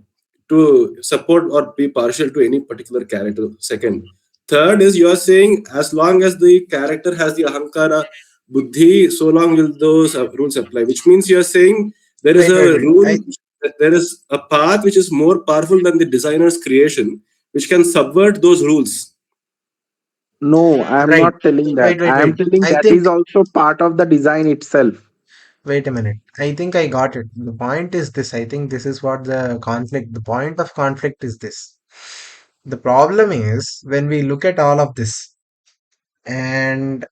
to support or be partial to any particular character? Second. Third is you are saying as long as the character has the ahankara buddhi, so long will those rules apply, which means you are saying there is Wait, a wait, wait. rule, there is a path which is more powerful than the designer's creation, which can subvert those rules. No, I am Right. not telling that. Wait, wait, I wait. am telling I that think, is also part of the design itself. wait a minute. I think I got it. The point is this. I think this is what the point of conflict is this. The problem is when we look at all of this, and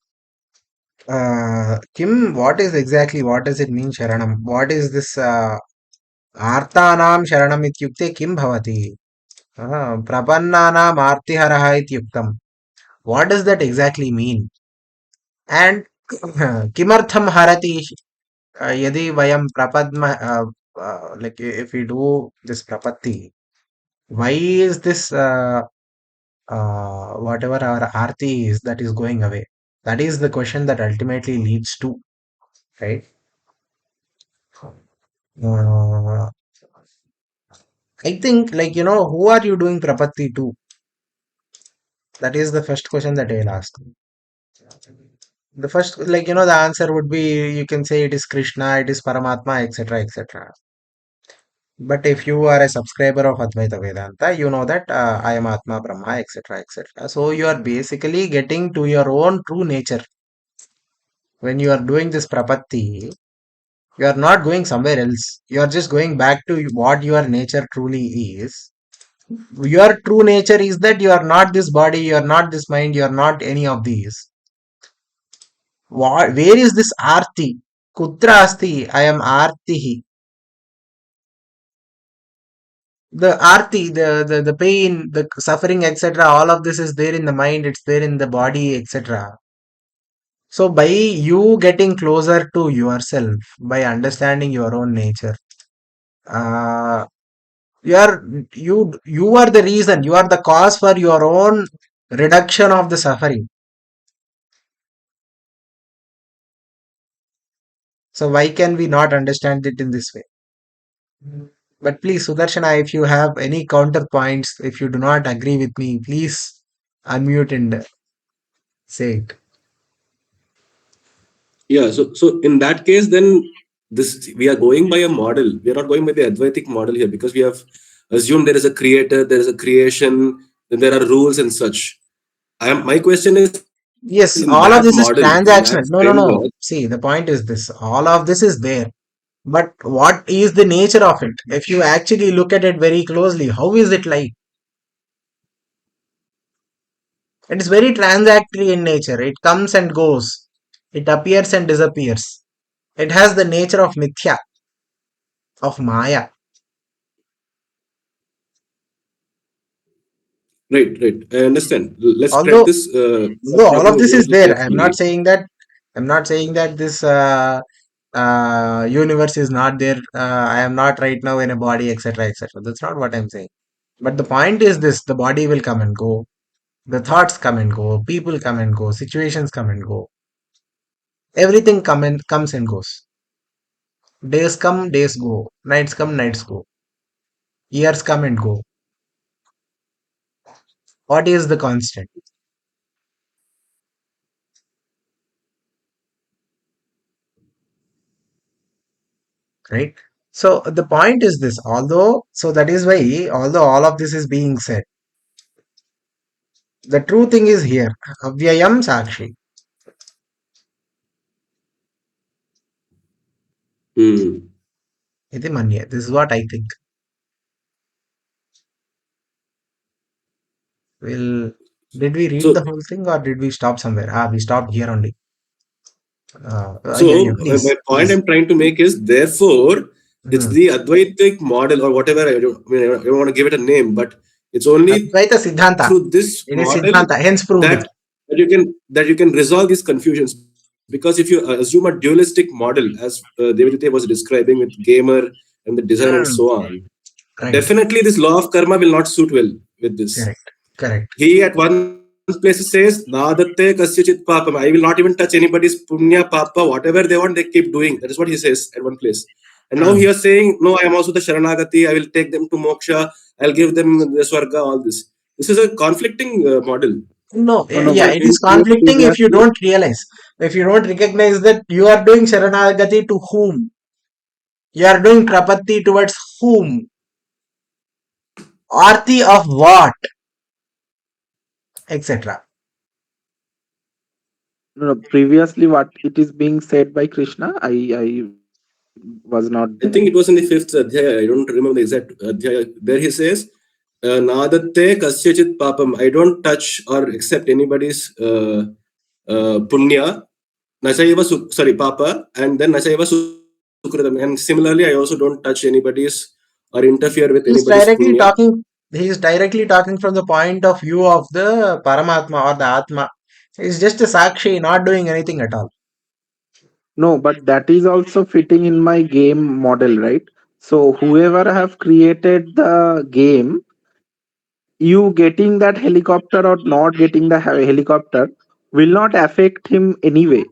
Kim, what does it mean, Sharanam? What is this? Artanam Sharanam ityukte Kim bhavati? Prapannanam artiharaha ityuktam. What does that exactly mean? And kimartham harati yadi vayam prapadma, like if we do this prapatti, why is this whatever our arti is, that is going away? That is the question that ultimately leads to, right? Uh, I think, like, who are you doing prapatti to? That is the first question that I'll ask. The first, like, the answer would be, you can say it is Krishna, it is Paramatma, etc., etc. But if you are a subscriber of Advaita Vedanta, you know that I am Atma, Brahma, etc., etc. So you are basically getting to your own true nature. When you are doing this prapatti, you are not going somewhere else. You are just going back to what your nature truly is. Your true nature is that you are not this body, you are not this mind, you are not any of these. Where is this Arti? Kutra asti? I am Artihi. The Arti, the pain, the suffering, etc. All of this is there in the mind, it's there in the body, etc. So by you getting closer to yourself, by understanding your own nature, uh, you are you are the reason, you are the cause for your own reduction of the suffering. So why can we not understand it in this way? But please, Sudarshana, if you have any counterpoints, if you do not agree with me, please unmute and say it. Yeah, so in that case, then this we are going by a model. We are not going by the Advaitic model here because we have assumed there is a creator, there is a creation, then there are rules and such. My question is in that Yes, model, all in of that this is framework. transactional. No, no, no. See, the point is this. All of this is there. But what is the nature of it? If you actually look at it very closely, how is it like? It is very transactory in nature. It comes and goes. It appears and disappears. It has the nature of mithya, of maya. Right. I understand. Let's crack Although, this although all of talking this is universal there, carefully. I'm not saying that this universe is not there. I am not right now in a body, etc., etc. That's not what I'm saying. But the point is this: the body will come and go, the thoughts come and go, people come and go, situations come and go, everything comes and goes. Days come, days go, nights come, nights go, years come and go. What is the constant, right? So the point is this: that is why, although all of this is being said, the true thing is here. Avyayam Sakshi. Hmm. Iti manya. This is what I think. Well, did we read the So whole thing or did we stop somewhere? We stopped here only. Yeah, So my please, point please. I'm trying to make is, therefore, it's Hmm. the Advaitic model or whatever. I don't want to give it a name, but it's only Advaita Siddhanta. through this It is model Siddhanta, hence proved it. that that you can resolve these confusions. Because if you assume a dualistic model, as Devadite was describing with gamer and the design and Hmm. so on, Right. definitely this law of karma will not suit well with this. Correct. Correct. He at one place says, Nadatte kasyachit papam. I will not even touch anybody's punya, papa, whatever they want, they keep doing. That is what he says at one place. And now he Hmm. is saying, no, I am also the Sharanagati. I will take them to moksha. I'll give them the Swarga, all this. This is a conflicting model. No, No, no, yeah, but it he is said conflicting if you previously. don't realize. If you don't recognize that you are doing Sharanagati to whom? You are doing Prapatti towards whom? Arti of what? Etc. No, no, previously what it is being said by Krishna, I was not there. I think it was in the fifth Adhyaya. I don't remember the exact Adhyaya. There he says, Nadatte kasyachit papam. I don't touch or accept anybody's punya. Sorry, papa. And then Nasaiva sukritam. And similarly, I also don't touch anybody's or interfere with anybody's He's punya. directly talking. He is directly talking from the point of view of the Paramatma or the Atma. He's just a Sakshi, not doing anything at all. No, but that is also fitting in my game model, right? So whoever have created the game, you getting that helicopter or not getting the helicopter will not affect him anyway.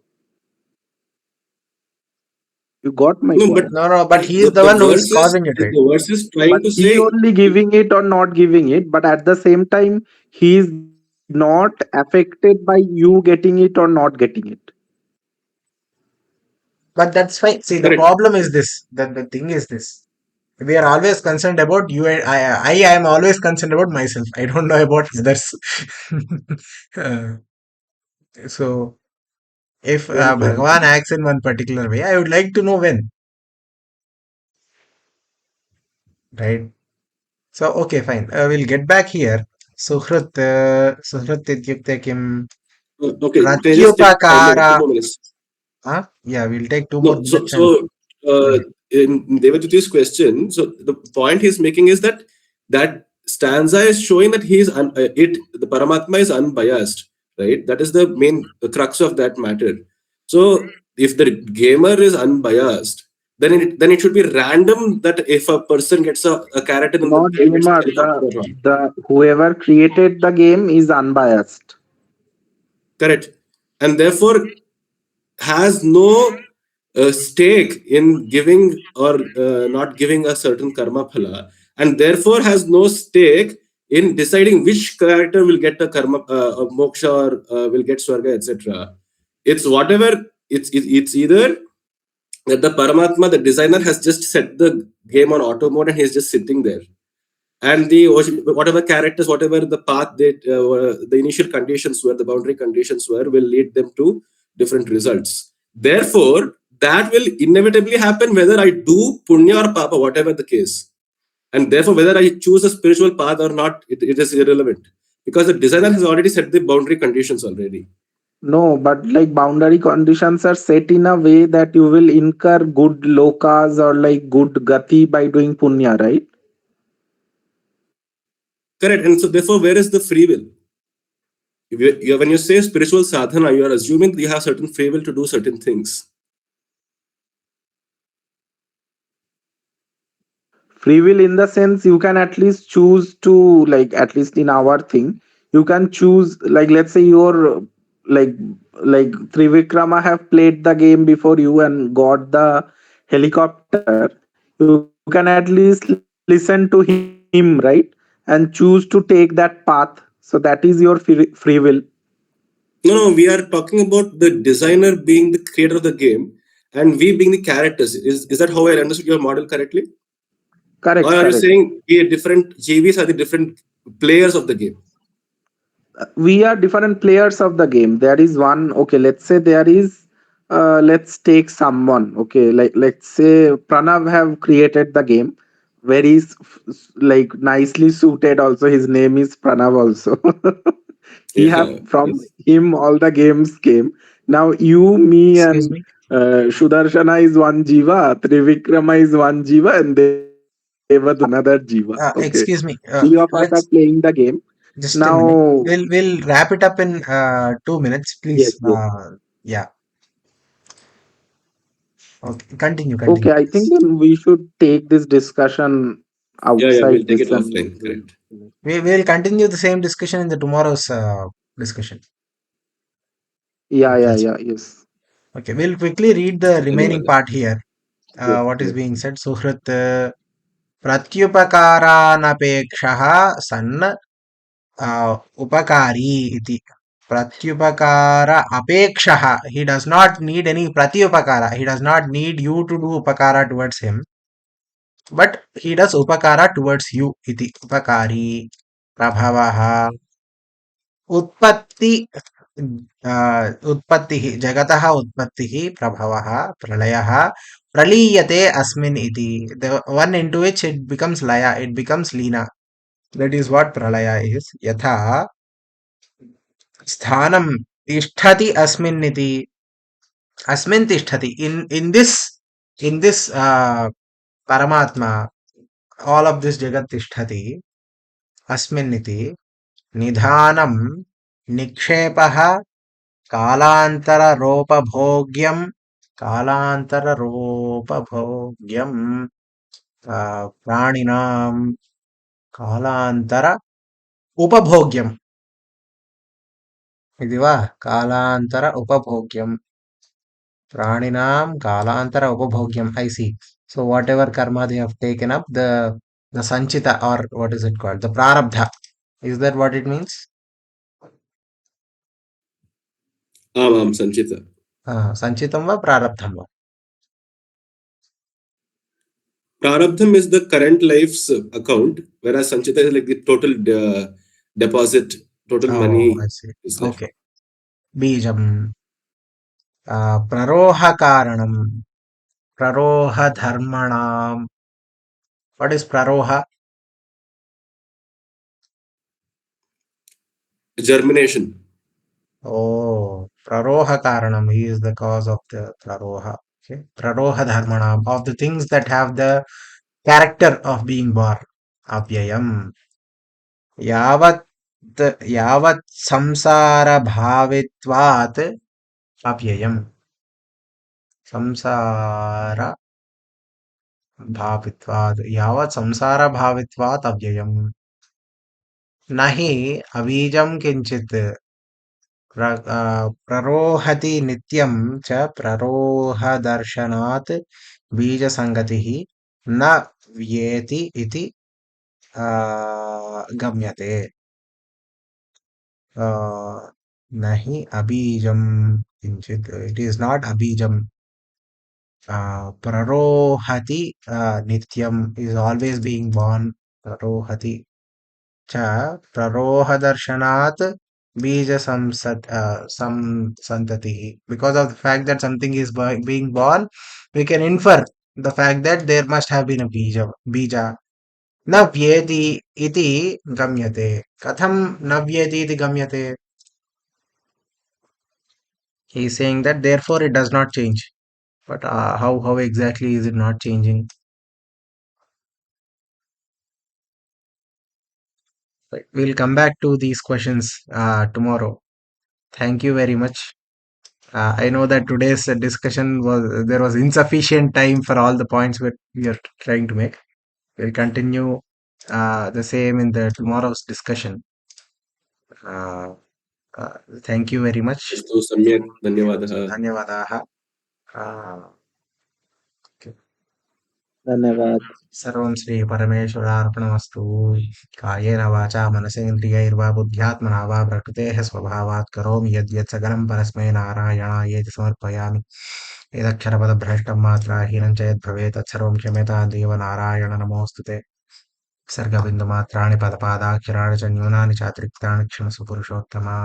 You got my No, but point. No, no, but he is the the one who is verse is causing it, right? the verse is But trying to he say, only giving it or not giving it, but at the same time, he is not affected by you getting it or not getting it. But that's fine. See, the Correct. problem is this. That the thing is this. We are always concerned about you and I am always concerned about myself. I don't know about others. Uh, so if Very true. Bhagavan acts in one particular way, I would like to know when, right? So okay, fine. We'll get back here. Suhrit ityukte kim Okay, can I just take 5 minutes, pratyupakara. 2 more minutes? Yeah, we'll take two more No, so minutes and so uh, okay. in Devaduti's question, so the point he's making is that that stanza is showing that the Paramatma is unbiased, right? That is the main crux of that matter. So if the gamer is unbiased, then it should be random that if a person gets a character in the Not game gets a gamer. helicopter or not. The whoever created the game is unbiased. Correct, and therefore has no stake in giving or not giving a certain karma phala, and therefore has no stake in deciding which character will get a karma moksha or will get swarga, etc. It's whatever. It's either that the Paramatma, the designer, has just set the game on auto mode and he's just sitting there, and the whatever characters, whatever the path that the initial conditions were, the boundary conditions were, will lead them to different results. Therefore that will inevitably happen whether I do punya or papa, whatever the case, and therefore whether I choose a spiritual path or not, it is irrelevant, because the designer has already set the boundary conditions already. No, but like boundary conditions are set in a way that you will incur good lokas or like good gati by doing punya, right? Correct, and so therefore where is the free will? When you say spiritual sadhana, you are assuming you have certain free will to do certain things. Free will in the sense you can at least choose to, like at least in our thing, you can choose, like let's say you're like like Trivikrama have played the game before you and got the helicopter. You can at least listen to him, right? And choose to take that path. So that is your free will. No, no, we are talking about the designer being the creator of the game and we being the characters. Is that how I understood your model correctly? Or Correct, are you correct. saying we different GVs are the different players of the game? We are different players of the game. There is one, okay, let's say there is let's take someone, okay, like let's say Pranav have created the game, very like nicely suited also, his name is Pranav also. He have Yeah, from yes. him all the games came. Now you, me, Excuse and me. Shudarshana is one jiva, Trivikrama is one jiva, and Devadut is another jiva. Okay, Excuse me. three of us are Let's playing the game. just a minute. Now, We'll wrap it up in 2 minutes, please. yes, yes. Yeah. Okay. Continue. Okay, Continue, I think please. then we should take this discussion Yeah, outside we'll take this it and offline. Correct. We will continue the same discussion in the tomorrow's discussion. yeah, Okay. yeah, yeah, yes. Okay. We'll quickly read the remaining Dhanyawad. part here. Yes, What is yes. being said? Suhrit pratyupakaranapekshah san upakari iti. Pratyupakara apekshah. He does not need any pratyupakara. He does not need you to do upakara towards him. But he does upakara towards you iti. Upakari prabhavaha उत्पत्ति उत्पत्तिः जगतः उत्पत्तिः प्रभवः प्रलयः प्रलीयते अस्मिन् इति the one into which it becomes laya, it becomes leena. That is what pralaya is. यथा स्थानं तिष्ठति अस्मिन् इति अस्मिन् तिष्ठति in this paramatma, all of this jagat tishtati अस्मिन् इति निधानं निक्षेपः कालान्तररोपभोग्यं कालान्तररोपभोग्यं प्राणिनां कालान्तर उपभोग्यम् इति वा कालान्तर उपभोग्यं प्राणिनां कालान्तर उपभोग्यम् I see. So whatever karma they have taken up, the sanchita, or what is it called, the prarabdha, is that what it means? Am, Sanchita. Sanchitam va prarabdham va? Prarabdham is the current life's account, whereas Sanchita is like the total deposit, total Oh, money I see. is life. Okay. Bijam. Praroha karanam. Praroha dharmanam. What is praroha? Germination. Oh, praroha karanam. He is the cause of the praroha. Okay. Praroha dharmanam. Of the things that have the character of being born. Avyayam. Yavat yavat samsara bhavitvat avyayam. Samsara bhavitvat. Yavat samsara bhavitvat avyayam. Nahi abijam kinchit प्ररोहति नित्यं च प्ररोहदर्शनात् बीजसङ्गतिः न व्येति इति गम्यते न हि अबीजं किञ्चित् it is not अबीजं प्ररोहति नित्यम् is always बीइङ्ग् born प्ररोहति च प्ररोहदर्शनात् संसन्ततिः. Because of the fact that something is being born, we can infer the fact that there must have been a bija. न व्येति इति गम्यते. कथं न व्येति इति गम्यते? He is saying that therefore it does not change. But how exactly is it not changing? Right. We'll come back to these questions tomorrow. Thank you very much. I know that today's discussion there was insufficient time for all the points we are trying to make. We'll continue the same in the tomorrow's discussion. Uh, thank you very much. अस्तु सम्यक् धन्यवादः. धन्यवादाः. धन्यवाद. सर्वं श्रीपरमेश्वरार्पणमस्तु. कायेन वाचा मनसेन्द्रियैर्वा बुद्ध्यात्मना वा प्रकृतेः स्वभावात् करोमि यद्यत् सकलं परस्मै नारायणायेति समर्पयामि. यदक्षरपदभ्रष्टं मात्राहीनं च यद्भवेत् तत्सर्वं क्षम्यतां देव नारायण नमोऽस्तु ते. सर्गबिन्दुमात्राणि पदपादाक्षराणि च न्यूनानि चातिरिक्तानि क्षमस्व पुरुषोत्तमा.